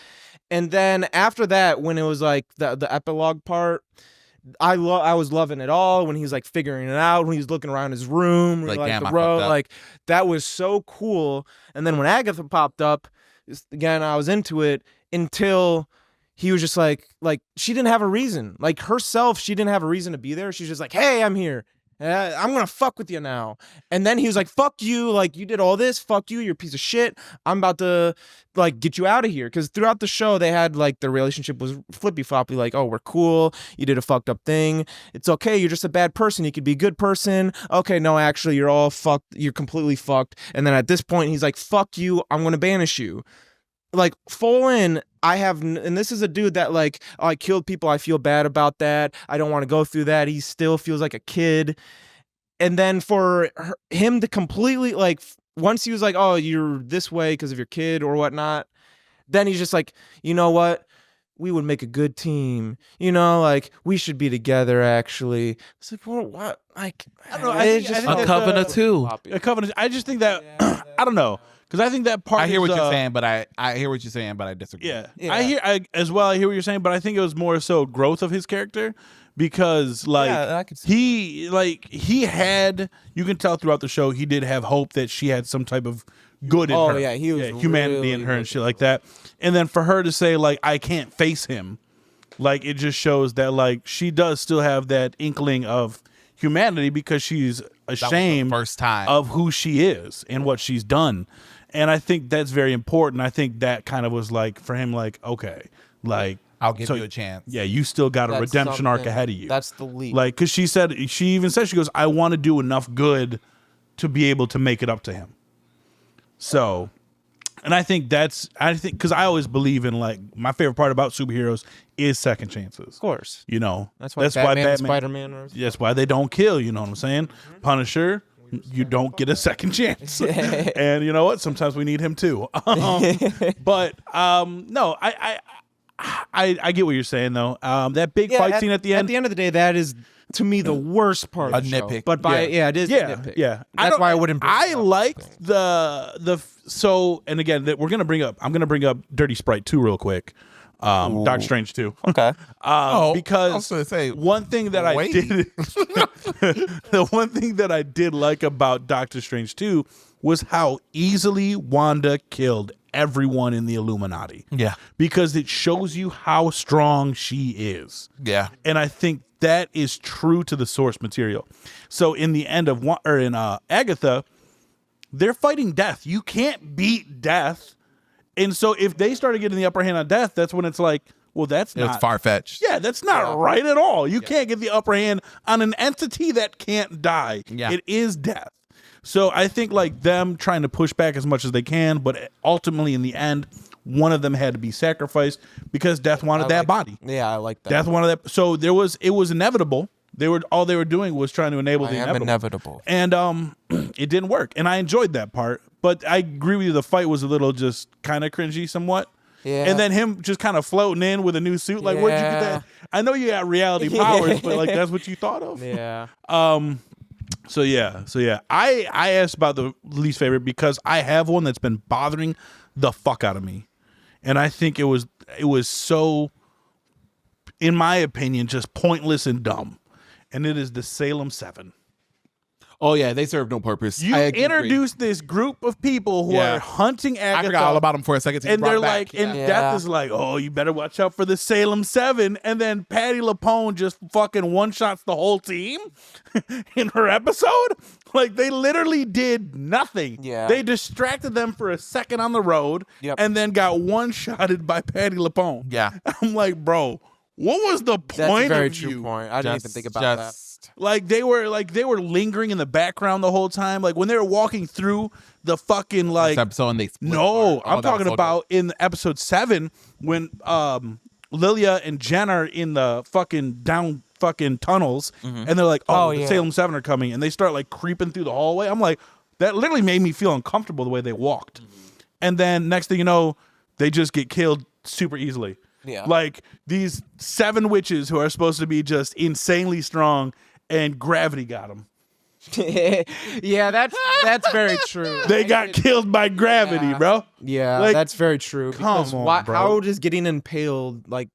And then after that, when it was like the epilogue part, I was loving it all when he was like figuring it out, when he was looking around his room, Like, like damn, the I road, fucked up. like that was so cool. And then when Agatha popped up, again, I was into it until he was just like she didn't have a reason, like herself, she didn't have a reason to be there. She's just like, hey, I'm here. I'm gonna fuck with you now. And then he was like, fuck you, like you did all this, fuck you, you're a piece of shit. I'm about to like get you out of here. Because throughout the show they had like their relationship was flippy floppy, like, oh, we're cool, you did a fucked up thing, it's okay, you're just a bad person, you could be a good person. Okay, no, actually you're all fucked, you're completely fucked. And then at this point he's like, fuck you, I'm gonna banish you. Like full in, and this is a dude that like, oh, I killed people, I feel bad about that, I don't want to go through that. He still feels like a kid. And then for him to completely like, once he was like, oh, you're this way because of your kid or whatnot, then he's just like, you know what, we would make a good team, like we should be together actually. It's like, well, what, like, I don't know, it's I just think A covenant too. A covenant. I just think that I don't know, because I think that part. I hear what is, you're saying, but I hear what you're saying, but I disagree. Yeah, Yeah. I hear what you're saying, but I think it was more so growth of his character, because like I could see he had, you can tell throughout the show, he did have hope that she had some type of good in Oh, her. yeah, he was humanity really in her and good. shit like that. And then for her to say like, I can't face him, like it just shows that like she does still have that inkling of humanity, because she's ashamed first time. of who she is and what she's done. And I think that's very important. I think that kind of was like for him, like, okay, like I'll give so, you a chance. yeah, you still got a That's redemption arc something. ahead of you. That's the leap. Like, because she even said, she goes, I want to do enough good to be able to make it up to him. So, and I think because I always believe in, like, my favorite part about superheroes is second chances. Of course. You know, That's why Batman and Spider-Man are... That's why they don't kill. You know what I'm saying? Punisher, you don't get a second chance. And you know what? Sometimes we need him too. No, I get what you're saying though. That big fight scene at the end. At the end of the day, that is to me the worst part. A of the show. nitpick. But it is a nitpick. Yeah. That's why I wouldn't. I liked the so, and again, that I'm gonna bring up Dirty Sprite 2 real quick. Doctor Strange 2. Okay. Because I was gonna say, one thing that I did, the one thing that I did like about Doctor Strange 2 was how easily Wanda killed everyone in the Illuminati. Yeah. Because it shows you how strong she is. Yeah. And I think that is true to the source material. So in the end of Agatha, they're fighting death. You can't beat death. And so if they started getting the upper hand on death, that's when it's like, well, that's not far-fetched. Yeah, that's not right at all. You can't get the upper hand on an entity that can't die. Yeah. It is death. So I think like them trying to push back as much as they can, but ultimately in the end, one of them had to be sacrificed because Death wanted that body. Yeah, I like that. Death wanted that. So it was inevitable. All they were doing was trying to enable the inevitable. And it didn't work. And I enjoyed that part. But I agree with you, the fight was a little just kind of cringy somewhat. Yeah. And then him just kind of floating in with a new suit. Like, where'd you get that? I know you got reality powers, but like that's what you thought of. Yeah. So yeah. I asked about the least favorite because I have one that's been bothering the fuck out of me. And I think it was so, in my opinion, just pointless and dumb. And it is the Salem 7. Oh yeah, they serve no purpose. You introduced this group of people who are hunting Agatha. I forgot all about them for a second. And they're like, and Death is like, oh, you better watch out for the Salem 7. And then Patty LaPone just fucking one-shots the whole team in her episode. Like, they literally did nothing. Yeah. They distracted them for a second on the road and then got one-shotted by Patty LaPone. Yeah. I'm like, bro, what was the point That's a very of true you? point. I didn't even think about that. Like they were lingering in the background the whole time. Like when they were walking through the fucking like episode and they split no, apart. I'm talking about in episode 7 when Lilia and Jen are in the fucking down fucking tunnels and they're like, the Salem 7 are coming and they start like creeping through the hallway. I'm like, that literally made me feel uncomfortable the way they walked. And then next thing you know, they just get killed super easily. Yeah. Like these 7 witches who are supposed to be just insanely strong and gravity got them. Yeah, that's very true. They got killed by gravity, bro. Yeah, Like, that's very true. Because come on, bro. how does getting impaled like?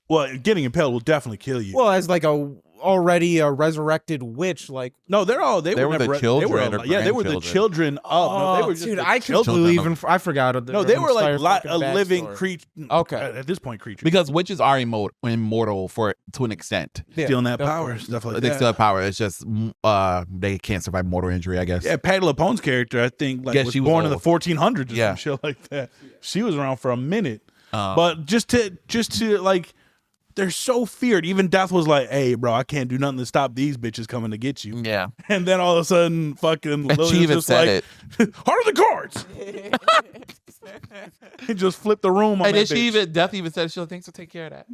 Well, getting impaled will definitely kill you. Well, as like already a resurrected witch, like no, they were the never, children They were, or yeah, they were the grandchildren. children of. No, they were just dude, the I children. completely even I forgot. No, they were like a living backstory. creature. Okay. At this point, creature because witches are immortal to an extent. Yeah, stealing that definitely. power, stuff like They that. still have power. It's just they can't survive mortal injury, I guess. Yeah, Patty LaPone's character, I think, like Yeah, was she was born in the old. 1400s or Yeah. some shit like that. She was around for a minute, but just to like. They're so feared. Even Death was like, "Hey, bro, I can't do nothing to stop these bitches coming to get you." Yeah. And then all of a sudden, fucking And she Lilia's even just said like, "Heart of the cards." He just flipped the room on And that then bitch. Death even said she'll think so. Take care of that.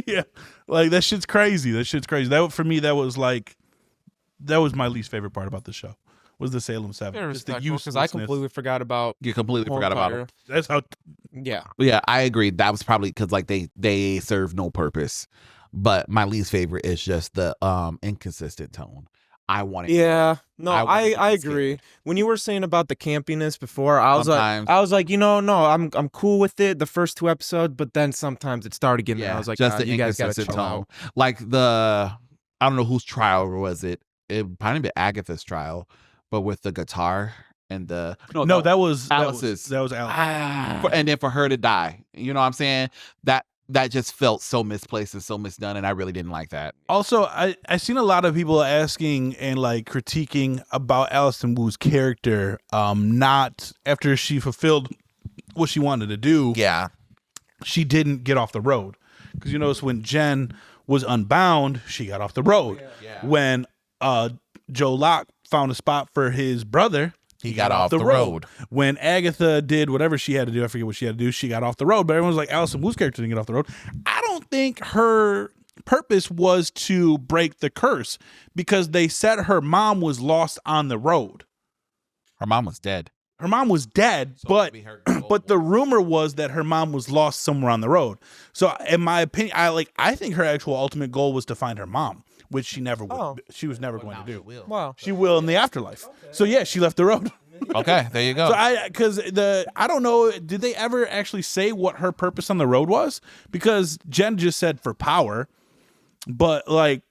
Yeah, like that shit's crazy. That for me, that was my least favorite part about the show was the Salem 7. Very Just the respectful because I uselessness. completely forgot about. You completely forgot about Empire. it. That's how. Yeah, Yeah, I agree. That was probably because like they serve no purpose. But my least favorite is just the inconsistent tone. I wanted. yeah. No, I wanted to I be agree. scared. When you were saying about the campiness before, I was Sometimes. like, no, I'm cool with it the first 2 episodes, but then sometimes it started getting. I was like, just nah, the you guys gotta inconsistent chill tone. out. Like I don't know whose trial was it. It probably be Agatha's trial, but with the guitar and the No, that was Alice's. That was Alice. And then for her to die, you know what I'm saying? That just felt so misplaced and so misdone, and I really didn't like that. Also, I seen a lot of people asking and like critiquing about Alison Wu's character. Not after she fulfilled what she wanted to do. Yeah. She didn't get off the road because you notice when Jen was unbound, she got off the road. Yeah. When Joe Locke found a spot for his brother, He got off the road. When Agatha did whatever she had to do, I forget what she had to do, she got off the road. But everyone's like, Alison Wu's character didn't get off the road. I don't think her purpose was to break the curse because they said her mom was lost on the road. Her mom was dead. Her mom was dead, but But the rumor was that her mom was lost somewhere on the road. So in my opinion, I think her actual ultimate goal was to find her mom, which she never would. Oh. She was never going to do. Wow. She will in the afterlife. So yeah, she left the road. Okay, there you go. So I don't know, did they ever actually say what her purpose on the road was? Because Jen just said for power, but like,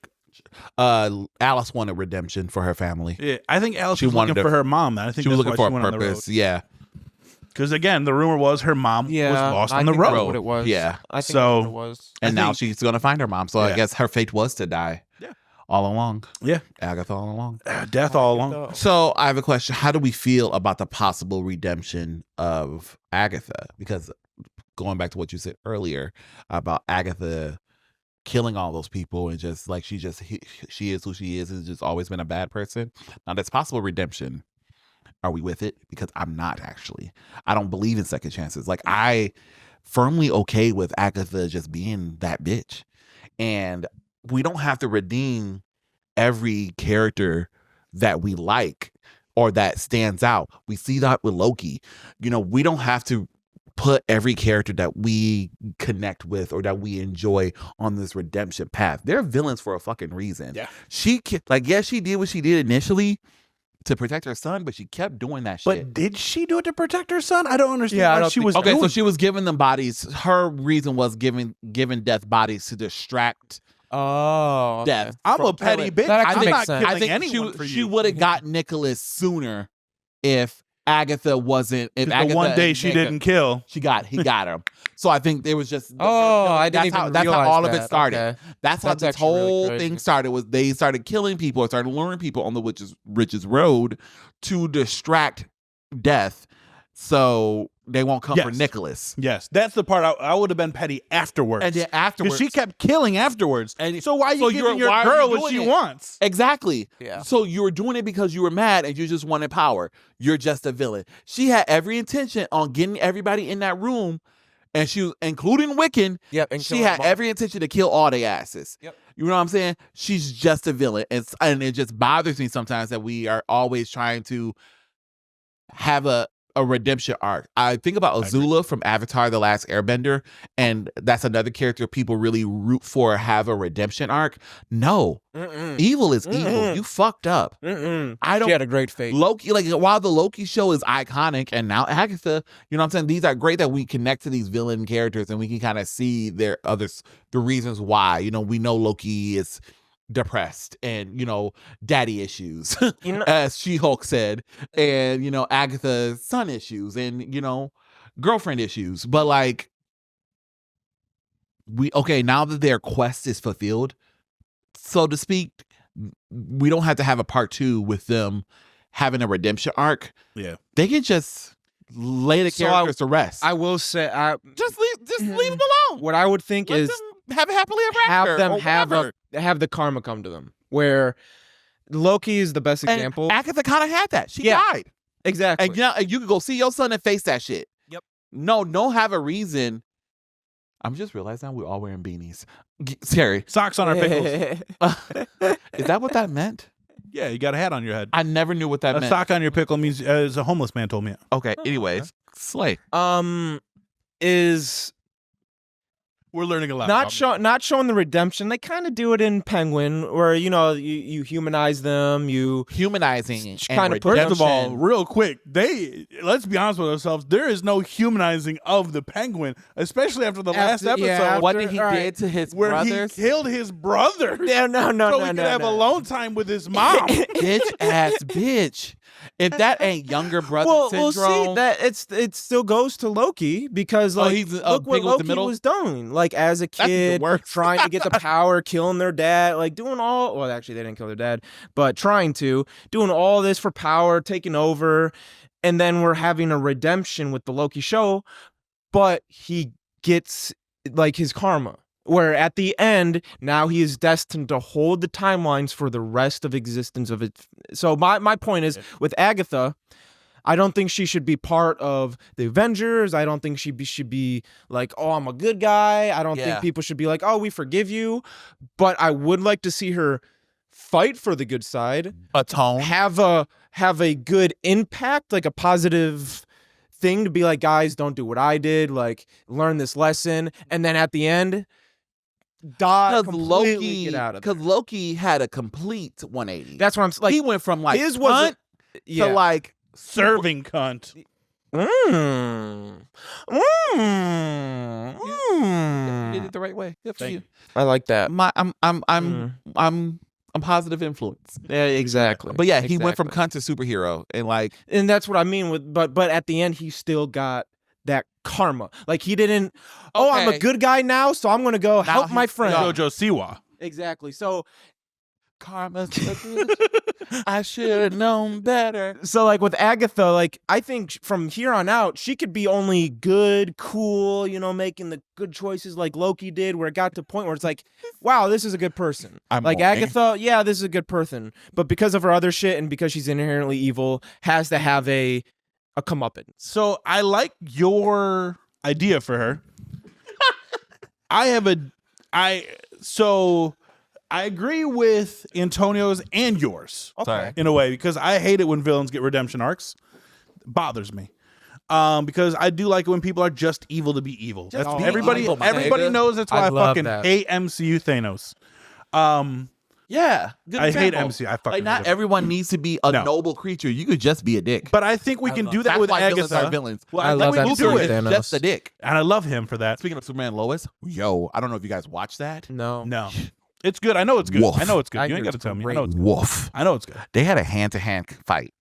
Alice wanted redemption for her family. yeah, I think Alice She was looking wanted for her mom. And I think She was that's looking why for she a went on the road. purpose. Yeah. Because again, the rumor was her mom was lost on the think that's road. what it was. Yeah. I think So- that's what it was. And now think- she's going to find her mom. So I Yeah. guess her fate was to die. Yeah. All along. Yeah, Agatha all along. death all along. So I have a question. How do we feel about the possible redemption of Agatha? Because going back to what you said earlier about Agatha killing all those people and just like she is who she is, has just always been a bad person. Now that's possible redemption. Are we with it? Because I'm not actually. I don't believe in second chances. Like I firmly okay with Agatha just being that bitch. And we don't have to redeem every character that we like or that stands out. We see that with Loki. You know, we don't have to put every character that we connect with or that we enjoy on this redemption path. They're villains for a fucking reason. Yeah. She did what she did initially to protect her son, but she kept doing that shit. But did she do it to protect her son? I don't understand Yeah, I why don't she think was so. Okay, doing so she was giving them bodies. Her reason was giving death bodies to distract Oh, okay. death. I'm from a petty killing. bitch. That I'm actually not makes sense. killing I think anyone for she you. would have got Nicholas sooner if Agatha wasn't. If 'Cause Agatha the one day and she Jacob- didn't kill. he got him. So I think there was just I didn't that's how, even that's how realize all of it that. started. Okay. That's how That's this actually really whole crazy. thing started. Was they started killing people and started luring people on the Witch's Road to distract death, so they won't come for Yes. Nicholas. Yes, that's the part I would have been petty afterwards. And then because afterwards, she kept killing afterwards. And- So why are you so giving your why are you girl what doing she it? wants? Exactly. Yeah. So you were doing it because you were mad and you just wanted power. You're just a villain. She had every intention on getting everybody in that room, and she was, including Wiccan. Yep. And She killing had them all. every intention to kill all their asses. Yep. You know what I'm saying? She's just a villain, and it just bothers me sometimes that we are always trying to have a redemption arc. I think about Azula from Avatar: The Last Airbender, and that's another character people really root for have a redemption arc. No, Mm-mm. evil is evil. Mm-mm. You fucked up. Mm-mm. I don't. She had a great fate. Loki, like while the Loki show is iconic, and now Agatha, you know what I'm saying? These are great that we connect to these villain characters and we can kind of see the reasons why. You know, we know Loki is depressed and, you know, daddy issues, You know- as She-Hulk said, and, you know, Agatha's son issues and, you know, girlfriend issues. But like, now that their quest is fulfilled, so to speak, we don't have to have a part 2 with them having a redemption arc. Yeah. They can just lay the So characters to rest. I will say, just leave them alone. what I would think Let is them have it happily ever after. have them or whatever. have the karma come to them. Where Loki is the best And example. Agatha kind of had that. She Yeah. died. Exactly. And you could go see your son and face that shit. Yep. No, don't have a reason. I'm just realizing we're all wearing beanies. Terry, Socks on our pickles. is that what that meant? Yeah, you got a hat on your head. I never knew what that A meant. sock on your pickle means, as a homeless man told me. Okay, anyways, slay. Is We're learning a lot. not showing the redemption. They kind of do it in Penguin, where you humanize them. You Humanizing It's and kinda First of all, redemption. real quick, let's be honest with ourselves. There is no humanizing of the Penguin, especially after the last After- yeah, episode what did he All right. did to his where brothers? he killed his brother. yeah, no, so he could have alone time with his mom. Bitch ass bitch. If that ain't younger brother Well, syndrome, see that it still goes to Loki because like he's look what big with the Loki middle? was doing, like as a the kid, worst. trying to get the power, killing their dad, like doing all. Well, actually, they didn't kill their dad, but trying to doing all this for power, taking over, and then we're having a redemption with the Loki show, but he gets like his karma. Where at the end, now he is destined to hold the timelines for the rest of existence of it. So my point is, with Agatha, I don't think she should be part of the Avengers. I don't think she should be like, oh, I'm a good guy. I don't Yeah. think people should be like, oh, we forgive you. But I would like to see her fight for the good side, atone. have a good impact, like a positive thing to be like, guys, don't do what I did. Like, learn this lesson, and then at the end, die completely. Get out of there. Because Loki had a complete 180. That's what I'm like. He went from like his was to like Serving cunt. you did it the right way. Good for Thank you. I like that. I'm positive influence. Yeah, exactly. But yeah, he went from cunt to superhero, and like, and that's what I mean with. But at the end, he still got that karma. Like he didn't. Oh, I'm a Okay. good guy now, so I'm gonna go help he- my friend. Jojo Siwa. Exactly. So karma's a bitch. I should have known better. So like with Agatha, like I think from here on out, she could be only good, cool, you know, making the good choices like Loki did, where it got to a point where it's like, wow, this is a good person. I'm like warning. Agatha, yeah, this is a good person. But because of her other shit and because she's inherently evil, has to have a comeuppance. So I like your idea for her. I agree with Antonio's and yours Sorry. in a way, because I hate it when villains get redemption arcs. It bothers me. Because I do like it when people are just evil to be evil. That's be everybody. evil, my Everybody nigga. knows that's why I I love fucking that. hate MCU Thanos. Yeah, good I hate example. MCU. I fucking like not hate it. everyone needs to be a No. noble creature. You could just be a dick. But I think we can do that That's with why villains Agatha. are villains. Well, I I love think that we can do too, it, Thanos. Just a dick. and I love him for that. Speaking of Superman and Lois, yo, I don't know if you guys watched that. No. No, it's good. I know it's good. Woof. I know it's good. I You ain't hear got to it's tell me. I great. know it's good. Woof. I know it's good. They had a hand-to-hand fight.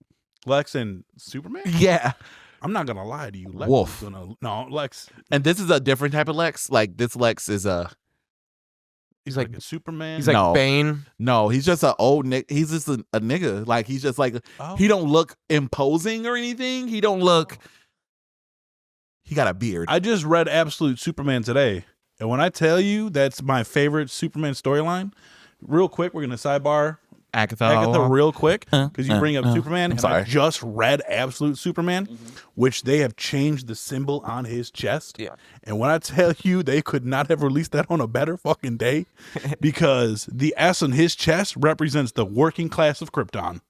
Lex and Superman. Yeah. I'm not gonna lie to you. Lex Wolf. is gonna, no, Lex. And this is a different type of Lex. Like this Lex is a He's like a Superman. He's like No. Bane. no. He's just an old nigga. He's just a nigga. Like he's just like Oh. he don't look imposing or anything. He don't look. He got a beard. I just read Absolute Superman today, and when I tell you that's my favorite Superman storyline, real quick, we're gonna sidebar Agatha real quick because you bring up Superman. And sorry. I just read Absolute Superman, which they have changed the symbol on his chest. Yeah. And when I tell you they could not have released that on a better fucking day, because the S on his chest represents the working class of Krypton.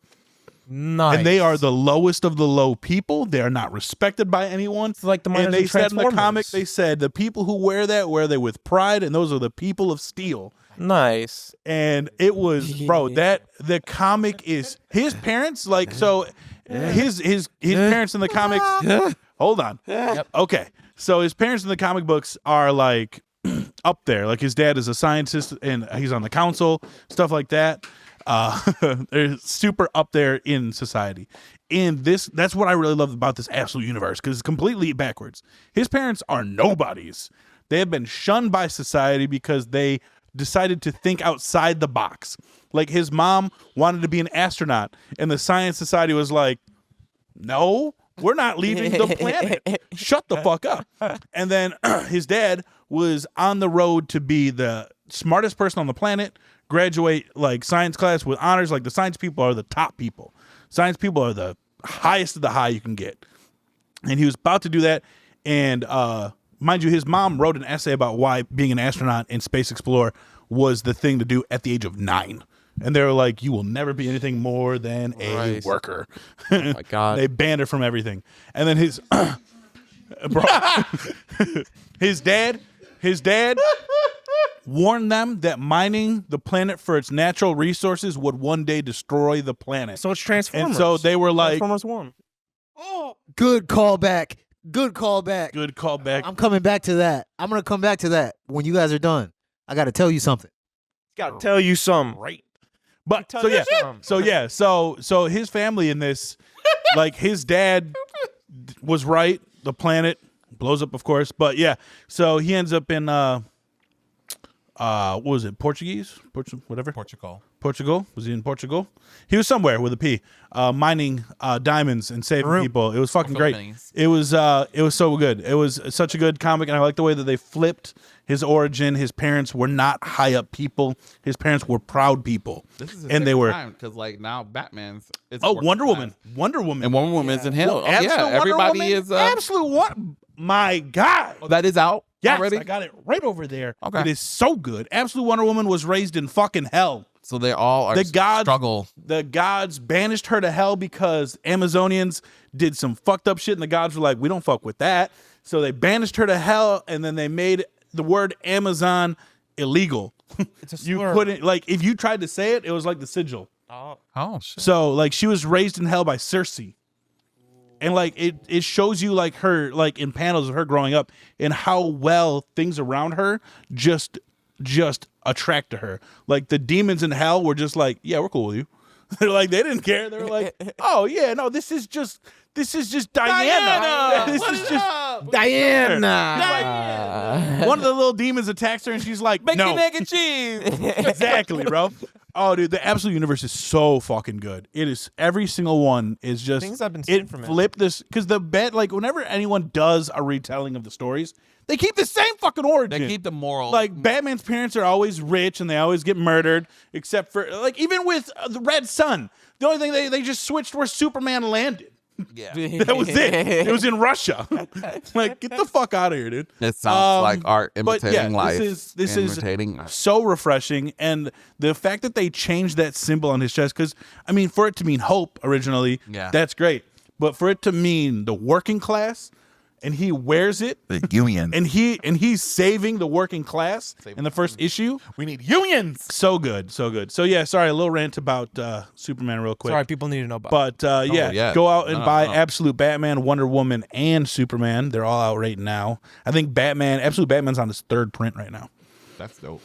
Nice. And they are the lowest of the low people. They are not respected by anyone. It's like the And miners they in said in the Transformers. comic, they said the people who wear they with pride, and those are the people of steel. Nice. And it was, bro, that the comic is his parents, like, so his parents in the comics. Hold on. Okay. So his parents in the comic books are like up there. Like his dad is a scientist and he's on the council, stuff like that. They're super up there in society. And that's what I really love about this Absolute Universe, because it's completely backwards. His parents are nobodies. They have been shunned by society because they decided to think outside the box. Like his mom wanted to be an astronaut, and the science society was like, no, we're not leaving the planet. Shut the fuck up. And then his dad was on the road to be the smartest person on the planet, graduate like science class with honors. Like the science people are the top people. Science people are the highest of the high you can get. And he was about to do that. And mind you, his mom wrote an essay about why being an astronaut and space explorer was the thing to do at the age of 9. And they were like, you will never be anything more than a Right. worker. Oh my God. They banned her from everything. And then his bro, his dad warned them that mining the planet for its natural resources would one day destroy the planet. So it's Transformers. And so they were like, Transformers 1. Good callback. Good callback. good callback. I'm coming back to that. I'm gonna come back to that when you guys are done. I gotta tell you something. Gotta tell you something. Right. But Tell so you yeah, something. so his family in this, like his dad was right. The planet blows up, of course. But yeah, so he ends up in what was it? Whatever. Portugal. Was he in Portugal? He was somewhere with a P, mining diamonds and saving people. It was fucking great. Philippines. It was so good. It was such a good comic, and I like the way that they flipped his origin. His parents were not high up people. His parents were proud people. This is and they were because like now Batman's. It's Wonder Woman. Wonder Woman. And Wonder Woman's in hell. Oh, Absolute yeah, Wonder everybody Woman? is. Absolute one. My God. Oh, that is out. Yes, already? I got it right over there. Okay. It is so good. Absolute Wonder Woman was raised in fucking hell. So they all are The gods- struggle. The gods banished her to hell because Amazonians did some fucked up shit, and the gods were like, we don't fuck with that. So they banished her to hell, and then they made the word Amazon illegal. It's a You slur. couldn't, like, if you tried to say it, it was like the sigil. Oh shit. So, like, she was raised in hell by Circe. And, like, it shows you, like, her, like, in panels of her growing up and how well things around her just attract to her. Like, the demons in hell were just like, yeah, we're cool with you. They're like, they didn't care. They were like, oh, yeah, no, this is just Diana. This is just Diana. one of the little demons attacks her, and she's like, Make no. your egg and cheese. Exactly, bro. Oh, dude, the Absolute Universe is so fucking good. It is, every single one is just, Things I've been seeing it from it. flipped this, because the bet, like, whenever anyone does a retelling of the stories, they keep the same fucking origin. They keep the moral. Like, Batman's parents are always rich and they always get murdered, except for, like, even with the Red Sun, the only thing they just switched where Superman landed. yeah. That was it. It was in Russia. Like, get the fuck out of here, dude. It sounds like art but yeah, imitating life. This is imitating life. so refreshing, and the fact that they changed that symbol on his chest, because I mean, for it to mean hope originally, Yeah. that's great, but for it to mean the working class, and he wears it, The union. and he's saving the working class in the first issue. We need unions. So good, so good. So yeah, sorry, a little rant about Superman real quick. Sorry, people need to know about. But yeah, yeah. go out and No, buy no. Absolute Batman, Wonder Woman, and Superman. They're all out right now. I think Absolute Batman's on his third print right now. That's dope.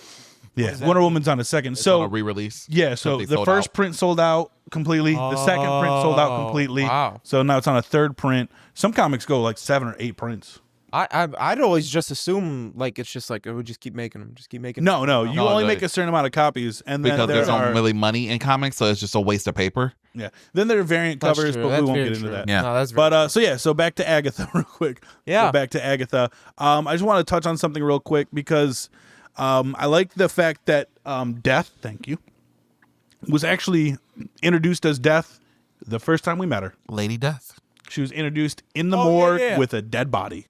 Yeah, Wonder Woman's on his second. It's So on a re-release. yeah, so They the sold first out. print sold out completely. The second print sold out completely. Wow. So now it's on a third print. Some comics go like 7 or 8 prints. I'd always just assume like it's just like, oh, just keep making them, just keep making them. No, you No, only no, make a certain amount of copies, and then Because there there's are not really money in comics, so it's just a waste of paper. then there are variant That's covers, true. but we That's won't very get into true. that. Yeah. No, that's very But so back to Agatha real quick. Yeah. Go back to Agatha. I just want to touch on something real quick because I like the fact that Death, thank you, was actually introduced as Death the first time we met her. Lady Death. She was introduced in the Oh, yeah, morgue yeah. with a dead body.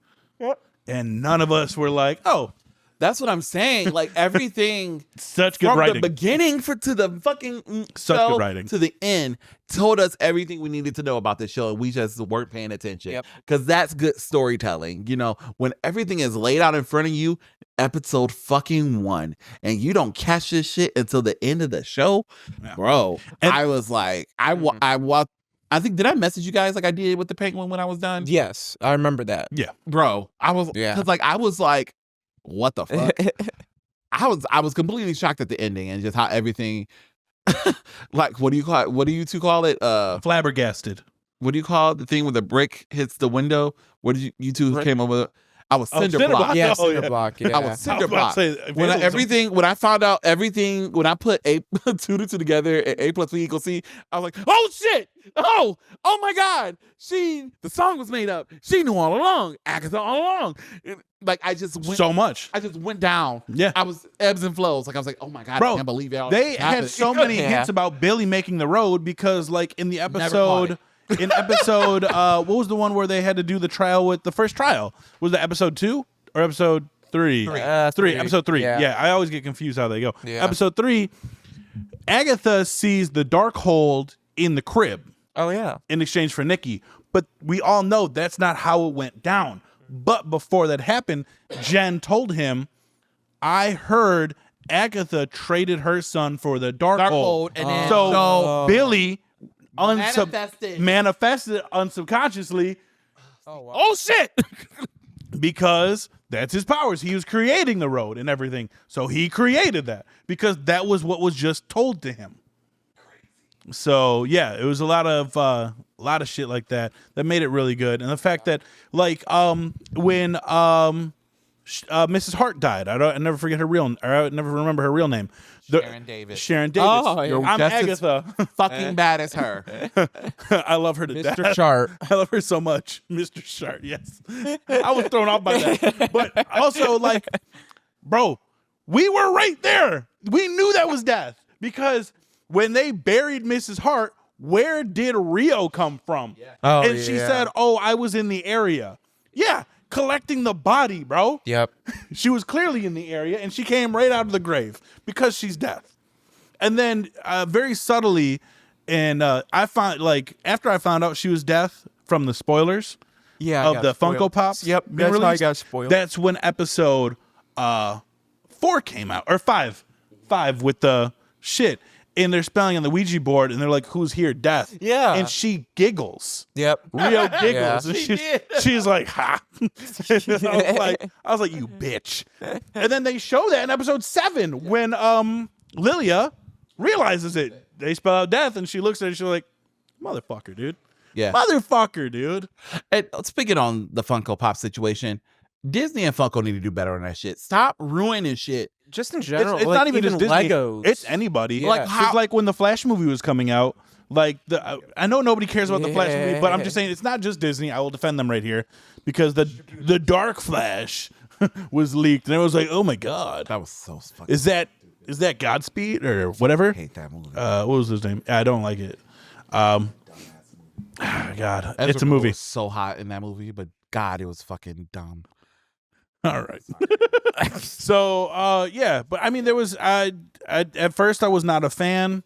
And none of us were like, oh, That's what I'm saying. Like everything such good from writing. the beginning to the fucking Such show good writing. to the end told us everything we needed to know about the show, and we just weren't paying attention. Yep. Because that's good storytelling. You know, when everything is laid out in front of you, episode fucking 1, and you don't catch this shit until the end of the show, Yeah. bro. And- I was like, I think did I message you guys like I did with the Penguin when I was done? Yes, I remember that. Bro, I was Yeah. because like I was like, what the fuck? I was completely shocked at the ending and just how everything like what do you call it? What do you two call it? Flabbergasted. What do you call it? The thing where the brick hits the window? What did you two Brick. came up with? I was cinder cinder block. block. Yeah, Oh, cinder yeah. block. Yeah. I was cinder about block. to say, When vandalism. when I found out everything, when I put A two to two together, A plus B equals C, I was like, oh shit, oh my god, the song was made up. She knew all along, Agatha all along. Like I just went, So much. I just went down. Yeah. I was ebbs and flows. Like I was like, oh my god, Bro, I can't believe it. They had so many Yeah. hints about Billy making the road because, like, in the caught episode, what was the one where they had to do the trial with the first trial? Was it episode 2 or episode 3? Three. Episode 3. Yeah. Yeah, I always get confused how they go. Yeah. Episode 3, Agatha sees the dark hold in the crib Oh yeah. in exchange for Nikki, but we all know that's not how it went down. But before that happened, Jen told him, I heard Agatha traded her son for the dark hold. and then So Billy Manifested. manifested unsubconsciously. Oh wow. Oh shit! Because that's his powers. He was creating the road and everything. So he created that because that was what was just told to him. So yeah, it was a lot of shit like that made it really good. And the fact that like when Mrs. Hart died, I never forget her I never remember her real name. Sharon Davis. Sharon Davis. Oh, yeah. I'm Just as Agatha. fucking bad as her. I love her to Mr. death. Sharp. I love her so much. Mr. Sharp, yes. I was thrown off by that. But also, like, bro, we were right there. We knew that was death. Because when they buried Mrs. Hart, where did Rio come from? Oh, And she yeah. said, oh, I was in the area. Yeah, collecting the body, bro. Yep. She was clearly in the area, and she came right out of the grave because she's death. And then very subtly, and I found after I found out she was deaf from the spoilers of the Funko Pops. Yep, being that's how I released, got spoiled. That's when episode 4 came out, or 5 with the shit. And they're spelling on the Ouija board, and they're like, "Who's here? Death." Yeah. And she giggles. Yep. Rio giggles, Yeah. and she's like, "Ha!" I was like, "You bitch!" And then they show that in episode 7 when Lilia realizes it. They spell out death, and she looks at it, and she's like, "Motherfucker, dude! Yeah. Motherfucker, dude!" And speaking on the Funko Pop situation, Disney and Funko need to do better on that shit. Stop ruining shit. Just in general, It's like, not even just Disney. Legos. It's anybody. Yeah. Like like when the Flash movie was coming out. Like I know nobody cares about the Flash movie, but I'm just saying it's not just Disney. I will defend them right here because the Dark Flash was leaked, and it was like, oh my god, That was so fucking. is that Godspeed or whatever? I hate that movie. What was his name? I don't like it. God, Ezra it's a Miller movie. was so hot in that movie, but God, it was fucking dumb. All right. So yeah, but I mean, there was at first I was not a fan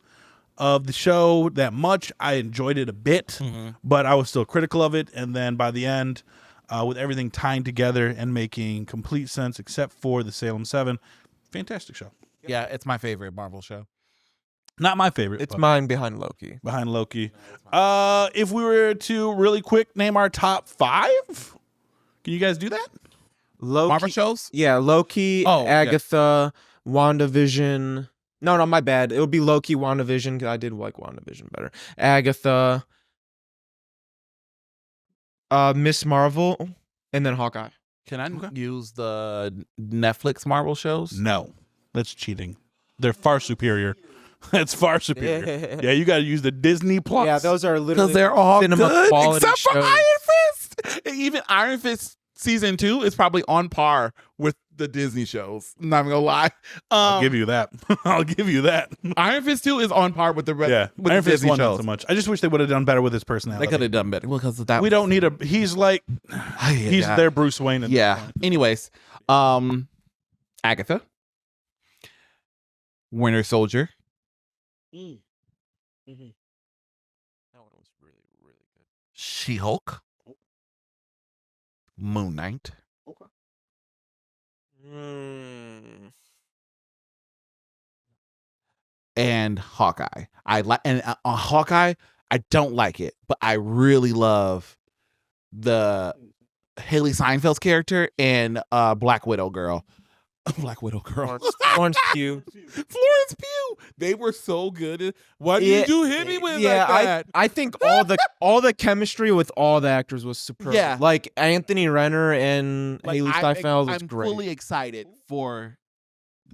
of the show that much. I enjoyed it a bit, but I was still critical of it. And then by the end, with everything tying together and making complete sense, except for the Salem 7, fantastic show. Yeah, it's my favorite Marvel show. Not my favorite. It's but mine behind Loki. behind Loki. If we were to really quick name our top 5, can you guys do that? Loki, Marvel shows? Yeah, Loki, Oh, yeah. Agatha, WandaVision. No, my bad. It would be Loki, WandaVision, because I did like WandaVision better. Agatha, Miss Marvel, and then Hawkeye. Can I use the Netflix Marvel shows? No, that's cheating. They're far superior. That's far superior. Yeah, you got to use the Disney Plus. Yeah, those are literally Because they're all cinema good, quality except for shows. Iron Fist. Even Iron Fist season 2 is probably on par with the Disney shows. I'm not even gonna lie. I'll give you that. I'll give you that. Iron Fist 2 is on par with the rest. Yeah, with Iron the Fist Disney 1 not shows. so much. I just wish they would have done better with his They personality. could have done better because of that. We don't need a. He's like, he's their Bruce Wayne. At this Yeah. point. Anyways, Agatha, Winter Soldier, That one was really, really good. She-Hulk, Moon Knight, and Hawkeye. I like Hawkeye. I don't like it, but I really love the Haley Seinfeld's character and Black Widow girl. Black Widow girl. Florence Pugh. Florence Pugh. They were so good. Why did you hit me with like that? I think all the chemistry with all the actors was superb. Yeah. Like Anthony Renner and Like, Haley Steinfeld was I'm great. fully excited for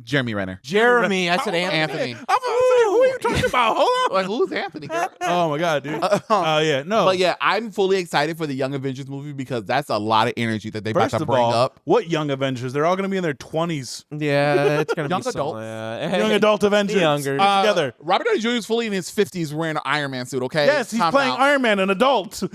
Jeremy Renner. Jeremy, I said Anthony. I'm about to say, who are you talking about? Hold on. Like, who's Anthony? Girl? Oh my god, dude. Yeah, no. But yeah, I'm fully excited for the Young Avengers movie because that's a lot of energy that they about First to of bring all, up. what young Avengers? They're all going to be in their 20s. Yeah, it's gonna Young be so- adults. yeah. Young adult Avengers. Younger. Together. Robert Downey Jr. is fully in his 50s wearing an Iron Man suit, okay? Yes, he's Time playing out. Iron Man, an adult. You're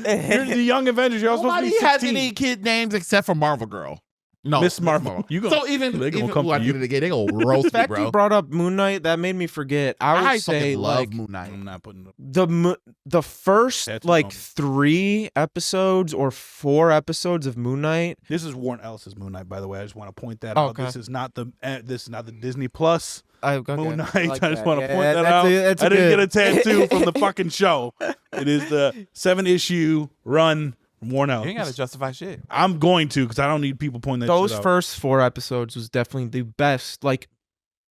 the young Avengers. You're all supposed to Nobody be has 16. any kid names except for Marvel Girl. No. Miss Marvel. You gonna, So even they gonna even come ooh, I for did you. it again. They gonna roast The me, fact you bro. brought up Moon Knight, that made me forget. I would I say fucking love like Moon Knight. I'm not putting. the first That's like wrong. 3 episodes or 4 episodes of Moon Knight. This is Warren Ellis's Moon Knight, by the way. I just want to point that Oh, out. okay. This is not the Disney Plus Okay. Moon Knight. like I just that. want to Yeah, point that that's out. that's I didn't good. get a tattoo from the fucking show. It is the 7-issue run from Warren Ellis. You ain't gotta justify shit. I'm going to because I don't need people pointing that Those shit out. first 4 episodes was definitely the best like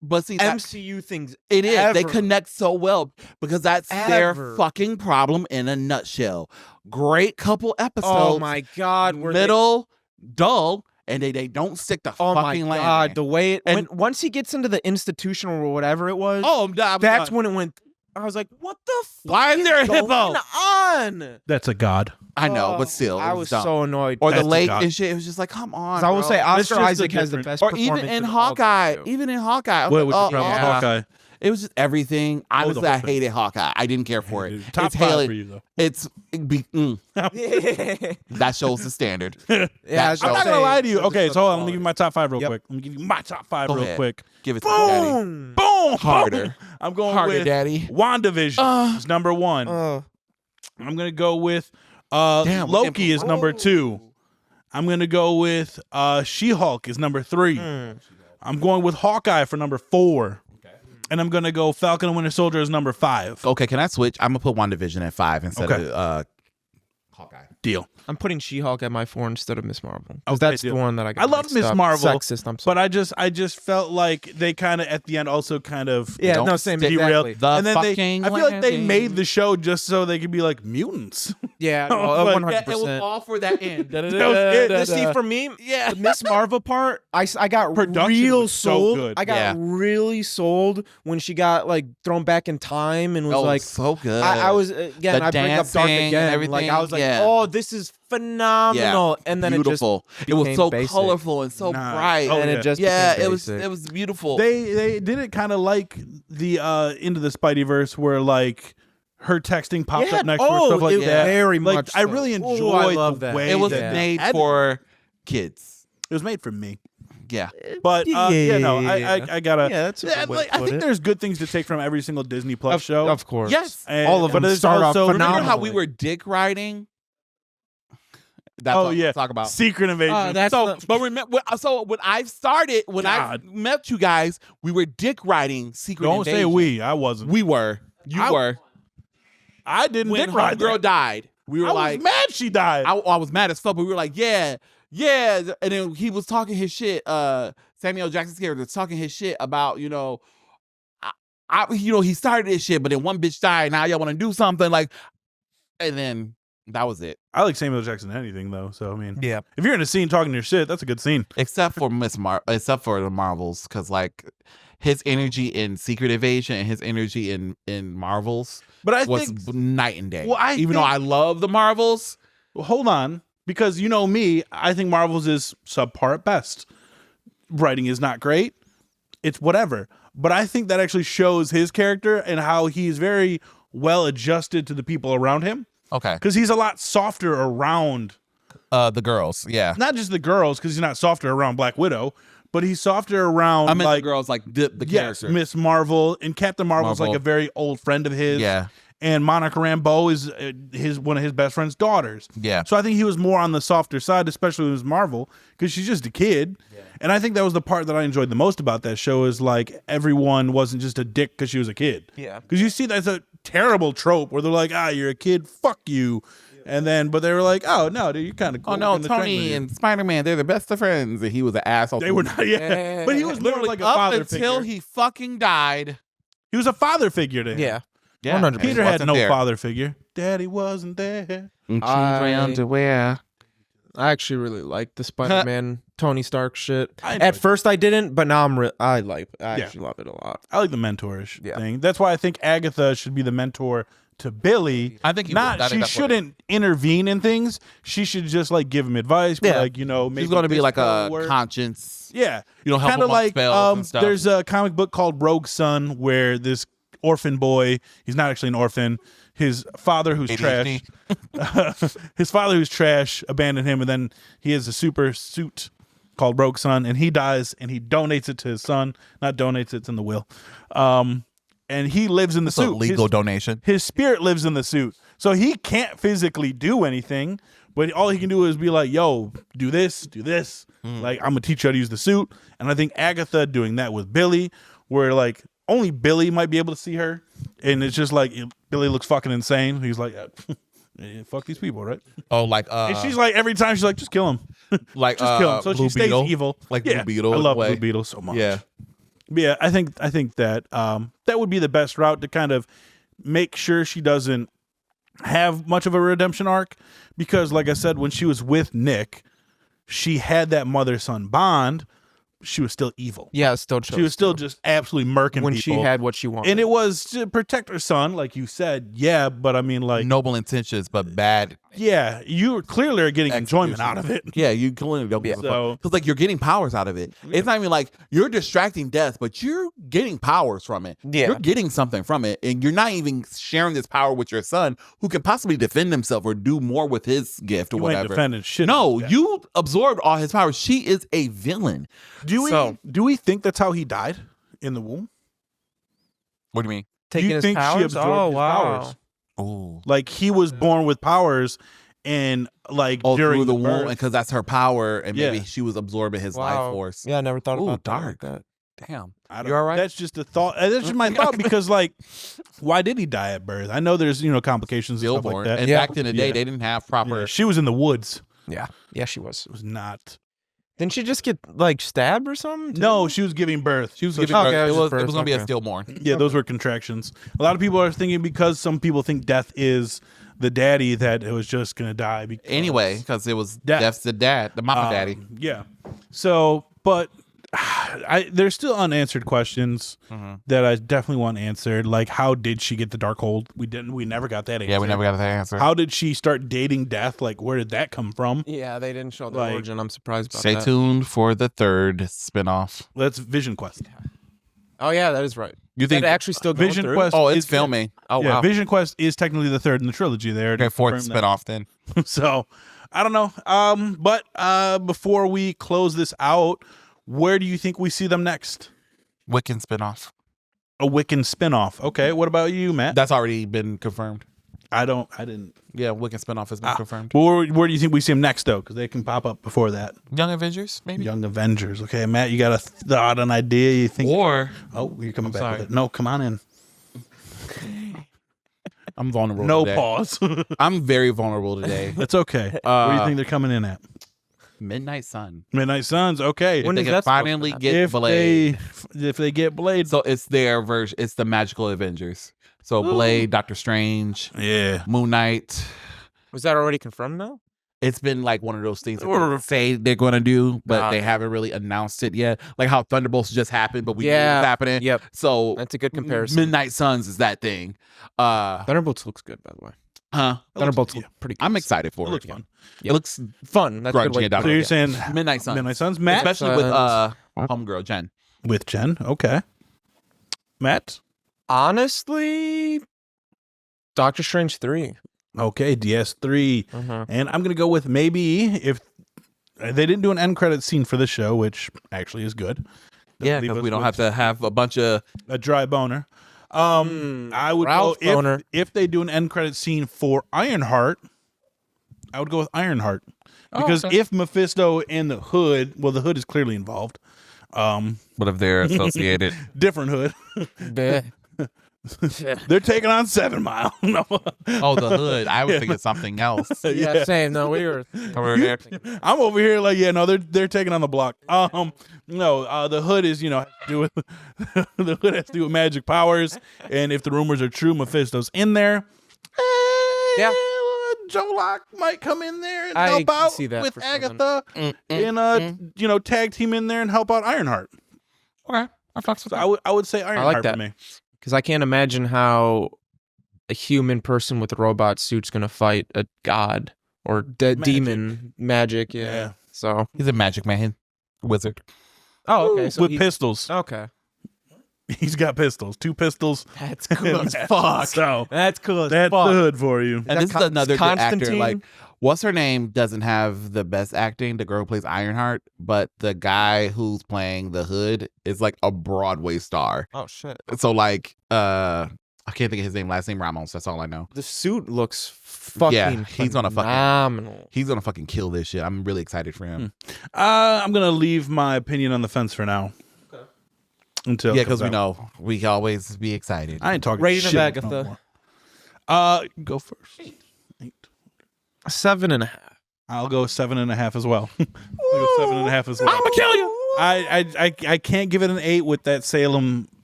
But see, that, MCU things. it is. They ever. connect so well because that's their Ever. fucking problem in a nutshell. Great couple episodes. Oh my god, were they- middle, dull, and they don't stick the Oh my fucking god, landing. the way it And- once he gets into the institutional or whatever it was, Oh, that's when it went. I was like, what the fuck? Why is there a going hippo? on? That's a god. I know, Oh, but still, I it was dumb. so annoyed. Or That's the a lake god. and shit. It was just like, come on. 'Cause I will bro. say It's Oscar just a Isaac has the different- best or performance. even in of all the Hawkeye, two. even in Hawkeye, I was What like, with oh, the problem with yeah. Hawkeye? It was just everything. Honestly, whole I thing. hated Hawkeye. I didn't care for it. Top It's 5 Haley- for you though. That shows the standard. Yeah, That I'm not gonna lie to you. Okay, so hold on. Let me give you my top 5 real Yep. quick. Let me give you my top 5 Go real ahead. quick. Give it to me, Daddy. Boom. Boom. Harder. I'm going Harder, with Daddy. WandaVision is number 1. I'm gonna go with Damn, we Loki is number 2. I'm gonna go with She-Hulk is number 3. I'm going with Hawkeye for number 4. And I'm gonna go Falcon and Winter Soldier is number 5. Okay, can I switch? I'm gonna put WandaVision at 5 instead Okay. of Hawkeye. Deal. I'm putting She-Hulk at my 4 instead of Miss Marvel. 'Cause Okay, that's deal. the one that I got. I love mixed Miss up. Marvel, Sexist. I'm sorry. But I just felt like they kind of at the end also kind of yeah, don't no, same. derailed. Exactly. The And then I fucking feel like they landing. made the show just so they could be like mutants. Yeah, Like, no, 100%. It was all for that end. That was it. Now, see, for me, Yeah. the Miss Marvel part, I got Production real was so sold. good. I got Yeah. really sold when she got like thrown back in time and was Oh, like, so good. I was again. The I bring up Dark dancing and again. everything, Like I was like, yeah. oh, this is phenomenal. And then beautiful. it was became so basic. colorful and so Nah. bright. Oh, and yeah. it just yeah, became it was basic. beautiful. They did it kind of like the Into the Spideyverse where like her texting pops Yeah. up next to her, stuff like it that. very Like much. I so. really Ooh, enjoyed I love the that. way it was that made they- for kids. It was made for me. Yeah. But yeah, no, Yeah. I gotta. Yeah, that's a Yeah, good way like, to I put think it. there's good things to take from every single Disney Plus show. Of course. Yes. And- all of but them there's start off also- phenomenal. Remember how we were dick riding? That's Oh what yeah, we'll talk about. Secret Invasion. that's So, the- but remember, so when I started, when I God. met you guys, we were dick riding Secret Don't Invasion. say we. I wasn't. We were. You I- were. I didn't When dick ride girl that. died, we were I like, was mad she died. I was mad as fuck, but we were like, yeah. And then he was talking his shit. Samuel Jackson's character was talking his shit about, he started this shit, but then one bitch died. Now y'all want to do something like, and then that was it. I like Samuel Jackson in anything though. So I mean, Yeah. if you're in a scene talking your shit, that's a good scene. Except for except for the Marvels, because like his energy in Secret Invasion and his energy in Marvels But I was think. night and day. Well, I Even though think- I love the Marvels, Well, hold on, because you know me, I think Marvel's is subpar at best. Writing is not great. It's whatever. But I think that actually shows his character and how he's very well adjusted to the people around him. okay, Because he's a lot softer around the girls, yeah. not just the girls, because he's not softer around Black Widow, but he's softer around I meant like the girls, like the yes, character. Miss Marvel, and Captain Marvel's Marvel. like a very old friend of his. Yeah. And Monica Rambeau is one of his best friend's daughters. Yeah. So I think he was more on the softer side, especially with Marvel, because she's just a kid. Yeah. And I think that was the part that I enjoyed the most about that show is like everyone wasn't just a dick because she was a kid. Yeah. Because you see that's a terrible trope where they're like, you're a kid, fuck you. And then, but they were like, oh no, dude, you're kind of cool. Oh no, in the train with Tony you. and Spider-Man, they're the best of friends. And he was an asshole. They were not, yeah. But he was more Literally like a up father until figure. he fucking died. He was a father figure to him. Yeah. Yeah. 100%. Peter had Wasn't no there. father figure. Daddy wasn't there. I- underwear. I actually really like the Spider-Man Tony Stark shit. I At enjoyed first I didn't, but now I actually love it a lot. I like the mentorish Yeah. thing. That's why I think Agatha should be the mentor to Billy. I think he not would. I think she that's what shouldn't intervene in things. She should just like give him advice. Be Yeah. like, maybe He's going to be this like a will work. conscience. Yeah, Help kind him of on like spells and stuff. there's a comic book called Rogue Son where this orphan boy, he's not actually an orphan. His father, who's trash, his father, who's trash, abandoned him, and then he has a super suit called Rogue Son, and he dies, and he donates it to his son. Not donates, it's in the will. And he lives in the It's a suit. legal His- donation. his spirit lives in the suit. So he can't physically do anything, but all he can do is be like, yo, do this. Like, I'm going to teach you how to use the suit. And I think Agatha doing that with Billy, where like only Billy might be able to see her. And it's just like, Billy looks fucking insane. He's like, yeah, fuck these people, right? Oh, like And she's like, every time she's like, just kill him. like Just kill him. So Blue she stays Beetle. evil. Like yeah, Blue Beetle. I in a love way. Blue Beetle so much. Yeah. But yeah, I think that that would be the best route to kind of make sure she doesn't have much of a redemption arc, because like I said, when she was with Nick, she had that mother-son bond. She was still evil. Yeah, still She was still just absolutely murking when people. she had what she wanted. and it was to protect her son, like you said. Yeah, but I mean, like, Noble intentions, but bad Yeah, you clearly are getting enjoyment out of it. Yeah, you clearly don't give a So- fuck. Because like you're getting powers out of it. It's not even like you're distracting death, but you're getting powers from it. Yeah. You're getting something from it. And you're not even sharing this power with your son who can possibly defend himself or do more with his gift or You ain't whatever. defending shit. No, Yeah. you absorbed all his powers. She is a villain. Do we think that's how he died in the womb? What do you mean? Taking you his think she powers? absorbed Oh, his wow. powers? Oh. Like he was born with powers, and like Oh, during through the birth- womb, because that's her power, and maybe Yeah. she was absorbing his life Wow. force. Yeah, I never thought Ooh, about dark. that. Like that. Damn. I don't- You all right? That's just a thought. That's just my thought because, like, why did he die at birth? I know there's complications and stuff Stillborn. like that. And Yeah. back in the day, Yeah. they didn't have proper. Yeah, she was in the woods. Yeah. Yeah, she was. It was not. Didn't she just get like stabbed or something? too? No, she was giving birth. She was So giving Okay, birth. it It was was, birth, it was going to be a okay. stillborn. Yeah, those were contractions. A lot of people are thinking because some people think death is the daddy that it was just gonna die. Because, Anyway, because it was Dad. Death's the dad, the mama daddy. Yeah. So, but there's still unanswered questions Mm-hmm. that I definitely want answered. Like, how did she get the dark hold? We never got that answer. Yeah, we never got that answer. How did she start dating death? Like, where did that come from? Yeah, they didn't show the Like- origin. I'm surprised about Stay that. tuned for the third spinoff. That's Vision Quest. Oh yeah, that is right. You think That actually still going Vision through? Quest? Oh, it's is- filming. Oh yeah, wow. Vision Quest is technically the third in the trilogy. There. Okay, fourth spinoff then. So, I don't know. But before we close this out, where do you think we see them next? Wiccan spinoff. A Wiccan spinoff. Okay. What about you, Matt? That's already been confirmed. I didn't. Yeah, Wiccan spinoff has been confirmed. Where do you think we see them next, though? Because they can pop up before that. Young Avengers, maybe. Young Avengers. Okay, Matt, you got a thought, an idea? You think? Or Oh, you're coming back sorry. with it. No, come on in. I'm vulnerable. No today. pause. I'm very vulnerable today. That's okay. Where do you think they're coming in at? Midnight Sun. Midnight Suns. Okay. When They is can that supposed to finally happen? get if Blade. if they get Blade, So it's their version. It's the magical Avengers. So Blade, Doctor Strange, yeah. Moon Knight. Was that already confirmed though? It's been like one of those things that they say they're going to do, but they haven't really announced it yet. Like how Thunderbolts just happened, but we knew it Yeah. was happening. Yep. So That's a good comparison. Midnight Suns is that thing. Thunderbolts looks good, by the way. Thunderbolts look pretty good. I'm excited for It it. looks fun. It looks Fun. That's a good grungy way and to dark. So put it. you're saying Midnight Suns. Midnight Suns, Matt? Especially with Suns. homegirl Jen. With Jen. Okay. Matt. Honestly, Doctor Strange 3. Okay. DS3. Mhm. And I'm gonna go with maybe if they didn't do an end credit scene for this show, which actually is good. Yeah, Leave because us we don't with have to have a bunch of a dry boner. I would Ralph go boner. if they do an end credit scene for Ironheart. I would go with Ironheart because okay. if Mephisto and the Hood, well, the Hood is clearly involved. what if they're associated. Different Hood. Bleh. They're taking on 7 Mile. No. Oh, the Hood. I was thinking something else. Yeah, same. No, we were. Over there. I'm over here like, yeah, no, they're taking on the block. No, the Hood is, has to do with the Hood has to do with magic powers, and if the rumors are true, Mephisto's in there. Yeah. Joe Locke might come in there and I help can out see that with for some. Agatha, and tag team in there and help out Ironheart. Okay. I fucks with So I would say Ironheart that. for me. Because I can't imagine how a human person with a robot suit's going to fight a god or demon magic. Yeah. Yeah. So. He's a magic man. Wizard. Oh, okay. So with he- pistols. Okay. He's got pistols, 2 pistols. That's cool as fuck. So That's cool as that's fuck. the Hood for you. And that this is another good actor. Constantine? Like, what's her name doesn't have the best acting. The girl who plays Ironheart, but the guy who's playing the Hood is like a Broadway star. Oh, shit. So like, I can't think of his name. Last name Ramos. That's all I know. The suit looks fucking Yeah, he's gonna fucking- phenomenal. He's gonna fucking kill this shit. I'm really excited for him. I'm gonna leave my opinion on the fence for now. Until Yeah, it comes because we out. know we can always be excited. I ain't talking Rating of shit Agatha. no more. Go first. 7.5. I'll go 7.5 as well. I'll go 7.5 as well. I'ma kill you. I can't give it an 8 with that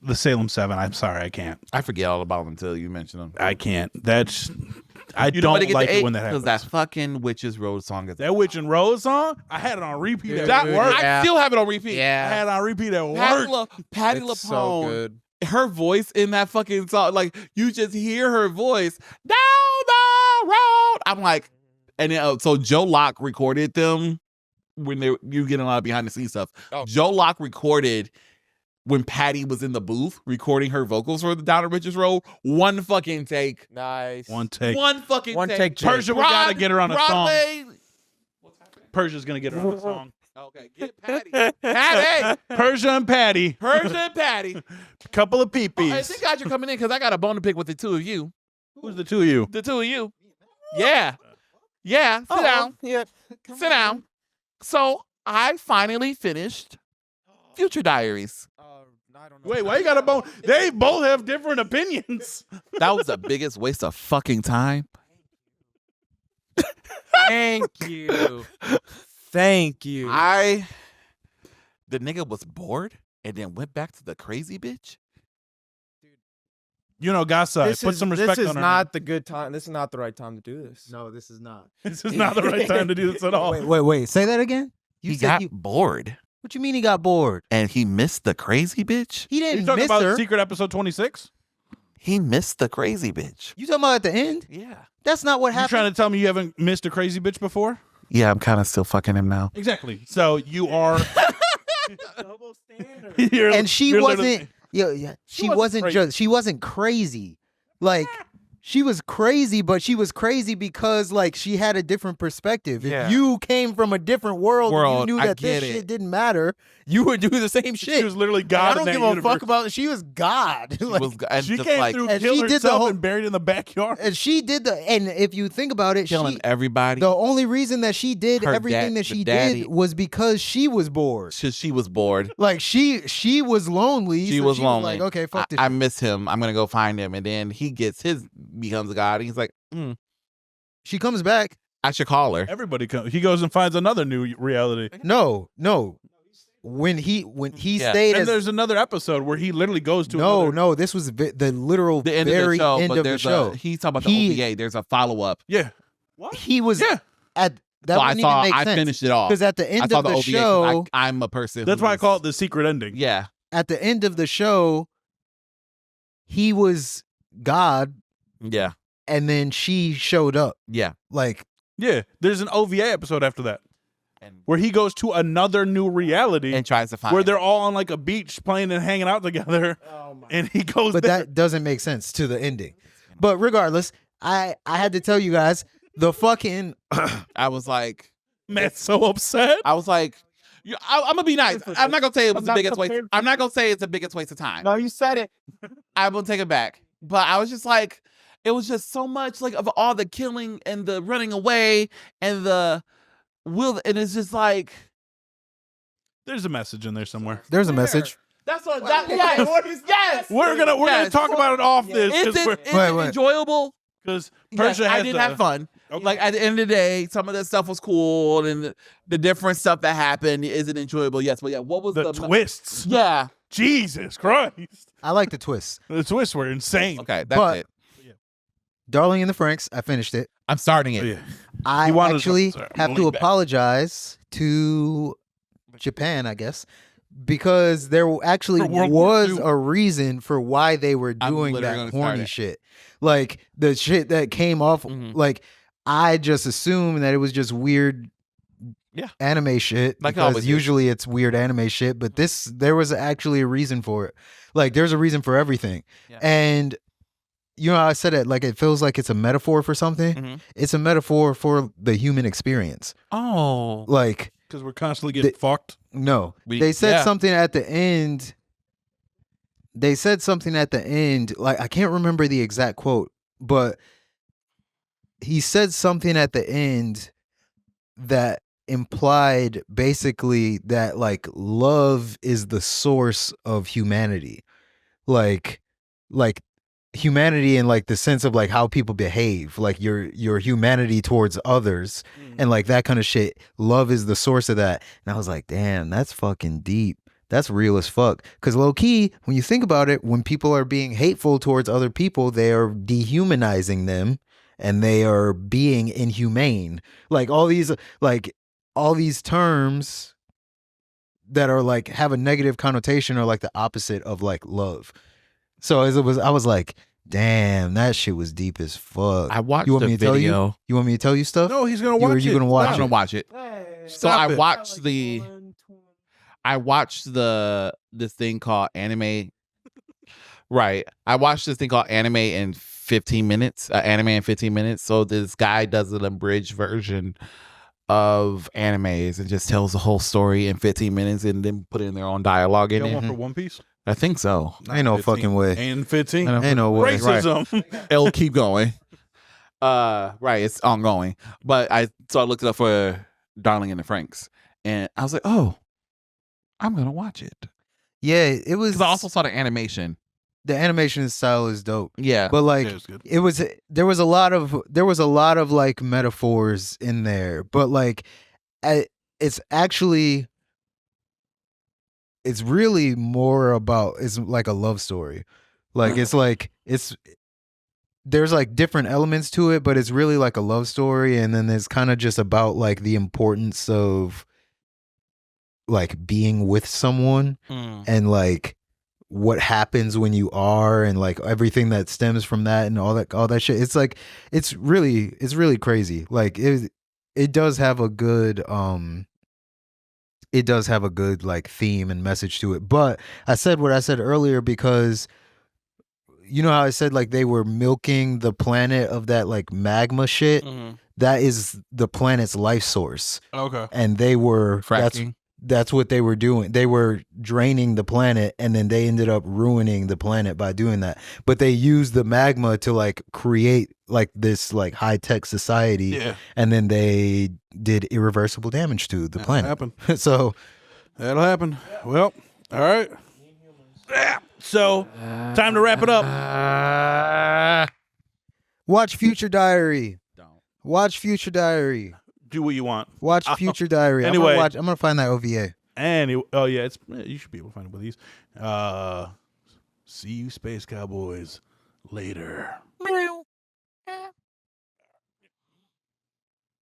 the Salem 7. I'm sorry, I can't. I forget all about them until you mention them. I can't. That's I You know what? don't like it when that because happens. that fucking Witches Road song is. That Witch and Rose song, I had it on repeat at That work. work. Yeah. I still have it on repeat. I had it on repeat at work. Patty It's so LaPone. good. Her voice in that fucking song, like you just hear her voice down the road. I'm like, And then, so Joe Locke recorded them when you getting a lot of behind the scenes stuff. Oh. Joe Locke recorded when Patty was in the booth recording her vocals for the Down at Richards Road. One fucking take. Nice. One take. One fucking One take. take, Jay. Persia, we gotta get her on a song. Broadway. Persia's gonna get her on a song. Okay, get Patty. Patty. Persia and Patty. Persia and Patty. Couple of Hey, peepees. thank God you're coming in because I got a bone to pick with the two of you. Who's the two of you? The two of you. Yeah. Yeah. Sit down. Yeah. Sit down. So I finally finished Future Diaries. I don't know. Wait, why you got a bone? They both have different opinions. That was the biggest waste of fucking time. Thank you. Thank you. The nigga was bored and then went back to the crazy bitch. You know, Gasa, put some respect This is on her. not the good time. This is not the right time to do this. No, this is not. This is not the right time to do this at all. Wait. Say that again. You He said got you, bored what you mean he got bored? and he missed the crazy bitch. He Are you didn't talking miss about her. Secret Episode 26? He missed the crazy bitch. You talking about at the end? Yeah. That's not what You happened. trying to tell me you haven't missed a crazy bitch before? Yeah, I'm kind of still fucking him now. Exactly. So you are. Double standard. And she you're wasn't. literally- Yeah, She she wasn't wasn't crazy. just. She wasn't crazy. Like she was crazy, but she was crazy because like she had a different perspective. Yeah. If you came from a different world, and World, you knew I that this get it. shit didn't matter, you would do the same shit. She was literally I God don't in give that a universe. fuck about. She was God. She Like, was, and She just came like through, and killed she did the herself, whole- and buried in the backyard. and she did the. And if you think about it, killing she, everybody. the only reason that she did Her everything dad- that the she daddy. did was because she was bored. She was bored. Like she was lonely. She so was lonely. like, okay, fuck this. I shit. miss him. I'm gonna go find him, and then he becomes a god. And he's like, She comes back. I should call her. Everybody comes. He goes and finds another new reality. No. When he Yeah. stayed And as there's another episode where he literally goes to no, another. no. This was the literal The end of very the show, end but of the there's show. he's talking about He- the OVA. There's a follow up. Yeah. What? He was Yeah. at that So I wouldn't saw. even make I sense. finished it off. Because at the I end saw of the OVA 'cause show, I'm a person. That's who why I is- call it the secret ending. Yeah. at the end of the show, he was God, Yeah. and then she showed up. Yeah. Like Yeah. There's an OVA episode after that And where he goes to another new reality and tries to find. where they're all on like a beach playing and hanging out together. Oh my. And he goes but there. that doesn't make sense to the ending. But regardless, I had to tell you guys the fucking I was like, Matt's so upset. I'm gonna be nice. I'm not gonna say it was I'm the not biggest waste. prepared. I'm not gonna say it's the biggest waste of time. No, you said it. I will take it back. But I was just like, it was just so much like of all the killing and the running away and the and it's just like There's a message in there somewhere. there's a message. that's what that yes. We're gonna Yes. talk about it off this Is because it enjoyable? Persia Yes, has I did have fun. Okay. Like at the end of the day, some of that stuff was cool, and the different stuff that happened is it enjoyable? Yes, but yeah, what was the the twists. Yeah. Jesus Christ. I like the twists. The twists were insane. Okay, that's But- it. Darling in the Franxx, I finished it. I'm starting it. Oh, yeah. I He wanted to- actually sorry, I'm have to leaning back. apologize to Japan, I guess, because there actually For World War was II. a reason for why they were I'm doing literally that gonna start horny it. shit. Like the shit that came off, Mhm. like I just assumed that it was just weird Yeah. anime shit. Like it because always is. usually it's weird anime shit, but there was actually a reason for it. Like there's a reason for everything. Yeah. And you know how I said it, like it feels like it's a metaphor for something. Mhm. It's a metaphor for the human experience. Oh. Like, Because we're constantly getting The- fucked. no. We- They said yeah. something at the end. They said something at the end, like I can't remember the exact quote, but he said something at the end that implied basically that like love is the source of humanity. Like humanity in like the sense of like how people behave, like your humanity towards others and like that kind of shit. Love is the source of that. And I was like, damn, that's fucking deep. That's real as fuck. Because low key, when you think about it, when people are being hateful towards other people, they are dehumanizing them and they are being inhumane. Like all these terms that are like have a negative connotation are like the opposite of like love. So as it was, I was like, Damn, that shit was deep as fuck. I watched You want the me to tell you? video. You want me to tell you stuff? No, he's gonna You- watch are it. you gonna watch I'm it? gonna watch it. So Stop I it. watched this thing called anime. Right. I watched this thing called Anime in 15 minutes. Anime in 15 minutes. So this guy does an abridged version of animes and just tells the whole story in 15 minutes and then put in their own dialogue in Got it. one for One Piece. I think so. Ain't no 15. fucking way. And 15. Ain't no way. Racism. It'll keep going. Right, it's ongoing. But I looked it up for Darling in the Franks, and I was like, oh, I'm gonna watch it Yeah, it was. because I also saw the animation. the animation style is dope, Yeah, but like Yeah, it's good. it was. There was a lot of like metaphors in there, but like it's actually. It's really more about it's like a love story. Like it's there's like different elements to it, but it's really like a love story, and then it's kind of just about like the importance of like being with someone and like what happens when you are and like everything that stems from that and all that shit. It's like it's really crazy. Like it does have a good like theme and message to it. But I said what I said earlier because you know how I said like they were milking the planet of that like magma shit? That is the planet's life source. Okay. And they were fracking. that's what they were doing. They were draining the planet and then they ended up ruining the planet by doing that. But they used the magma to like create like this like high-tech society. Yeah. And then they did irreversible damage to the planet. Happen. So That'll happen. Well, all right. Yeah. So, time to wrap it up. watch Future Diary. Don't. Watch Future Diary. Do what you want. Watch Future Diary. Anyway. I'm gonna find that OVA. Oh yeah, you should be able to find it with these. See you, Space Cowboys, later.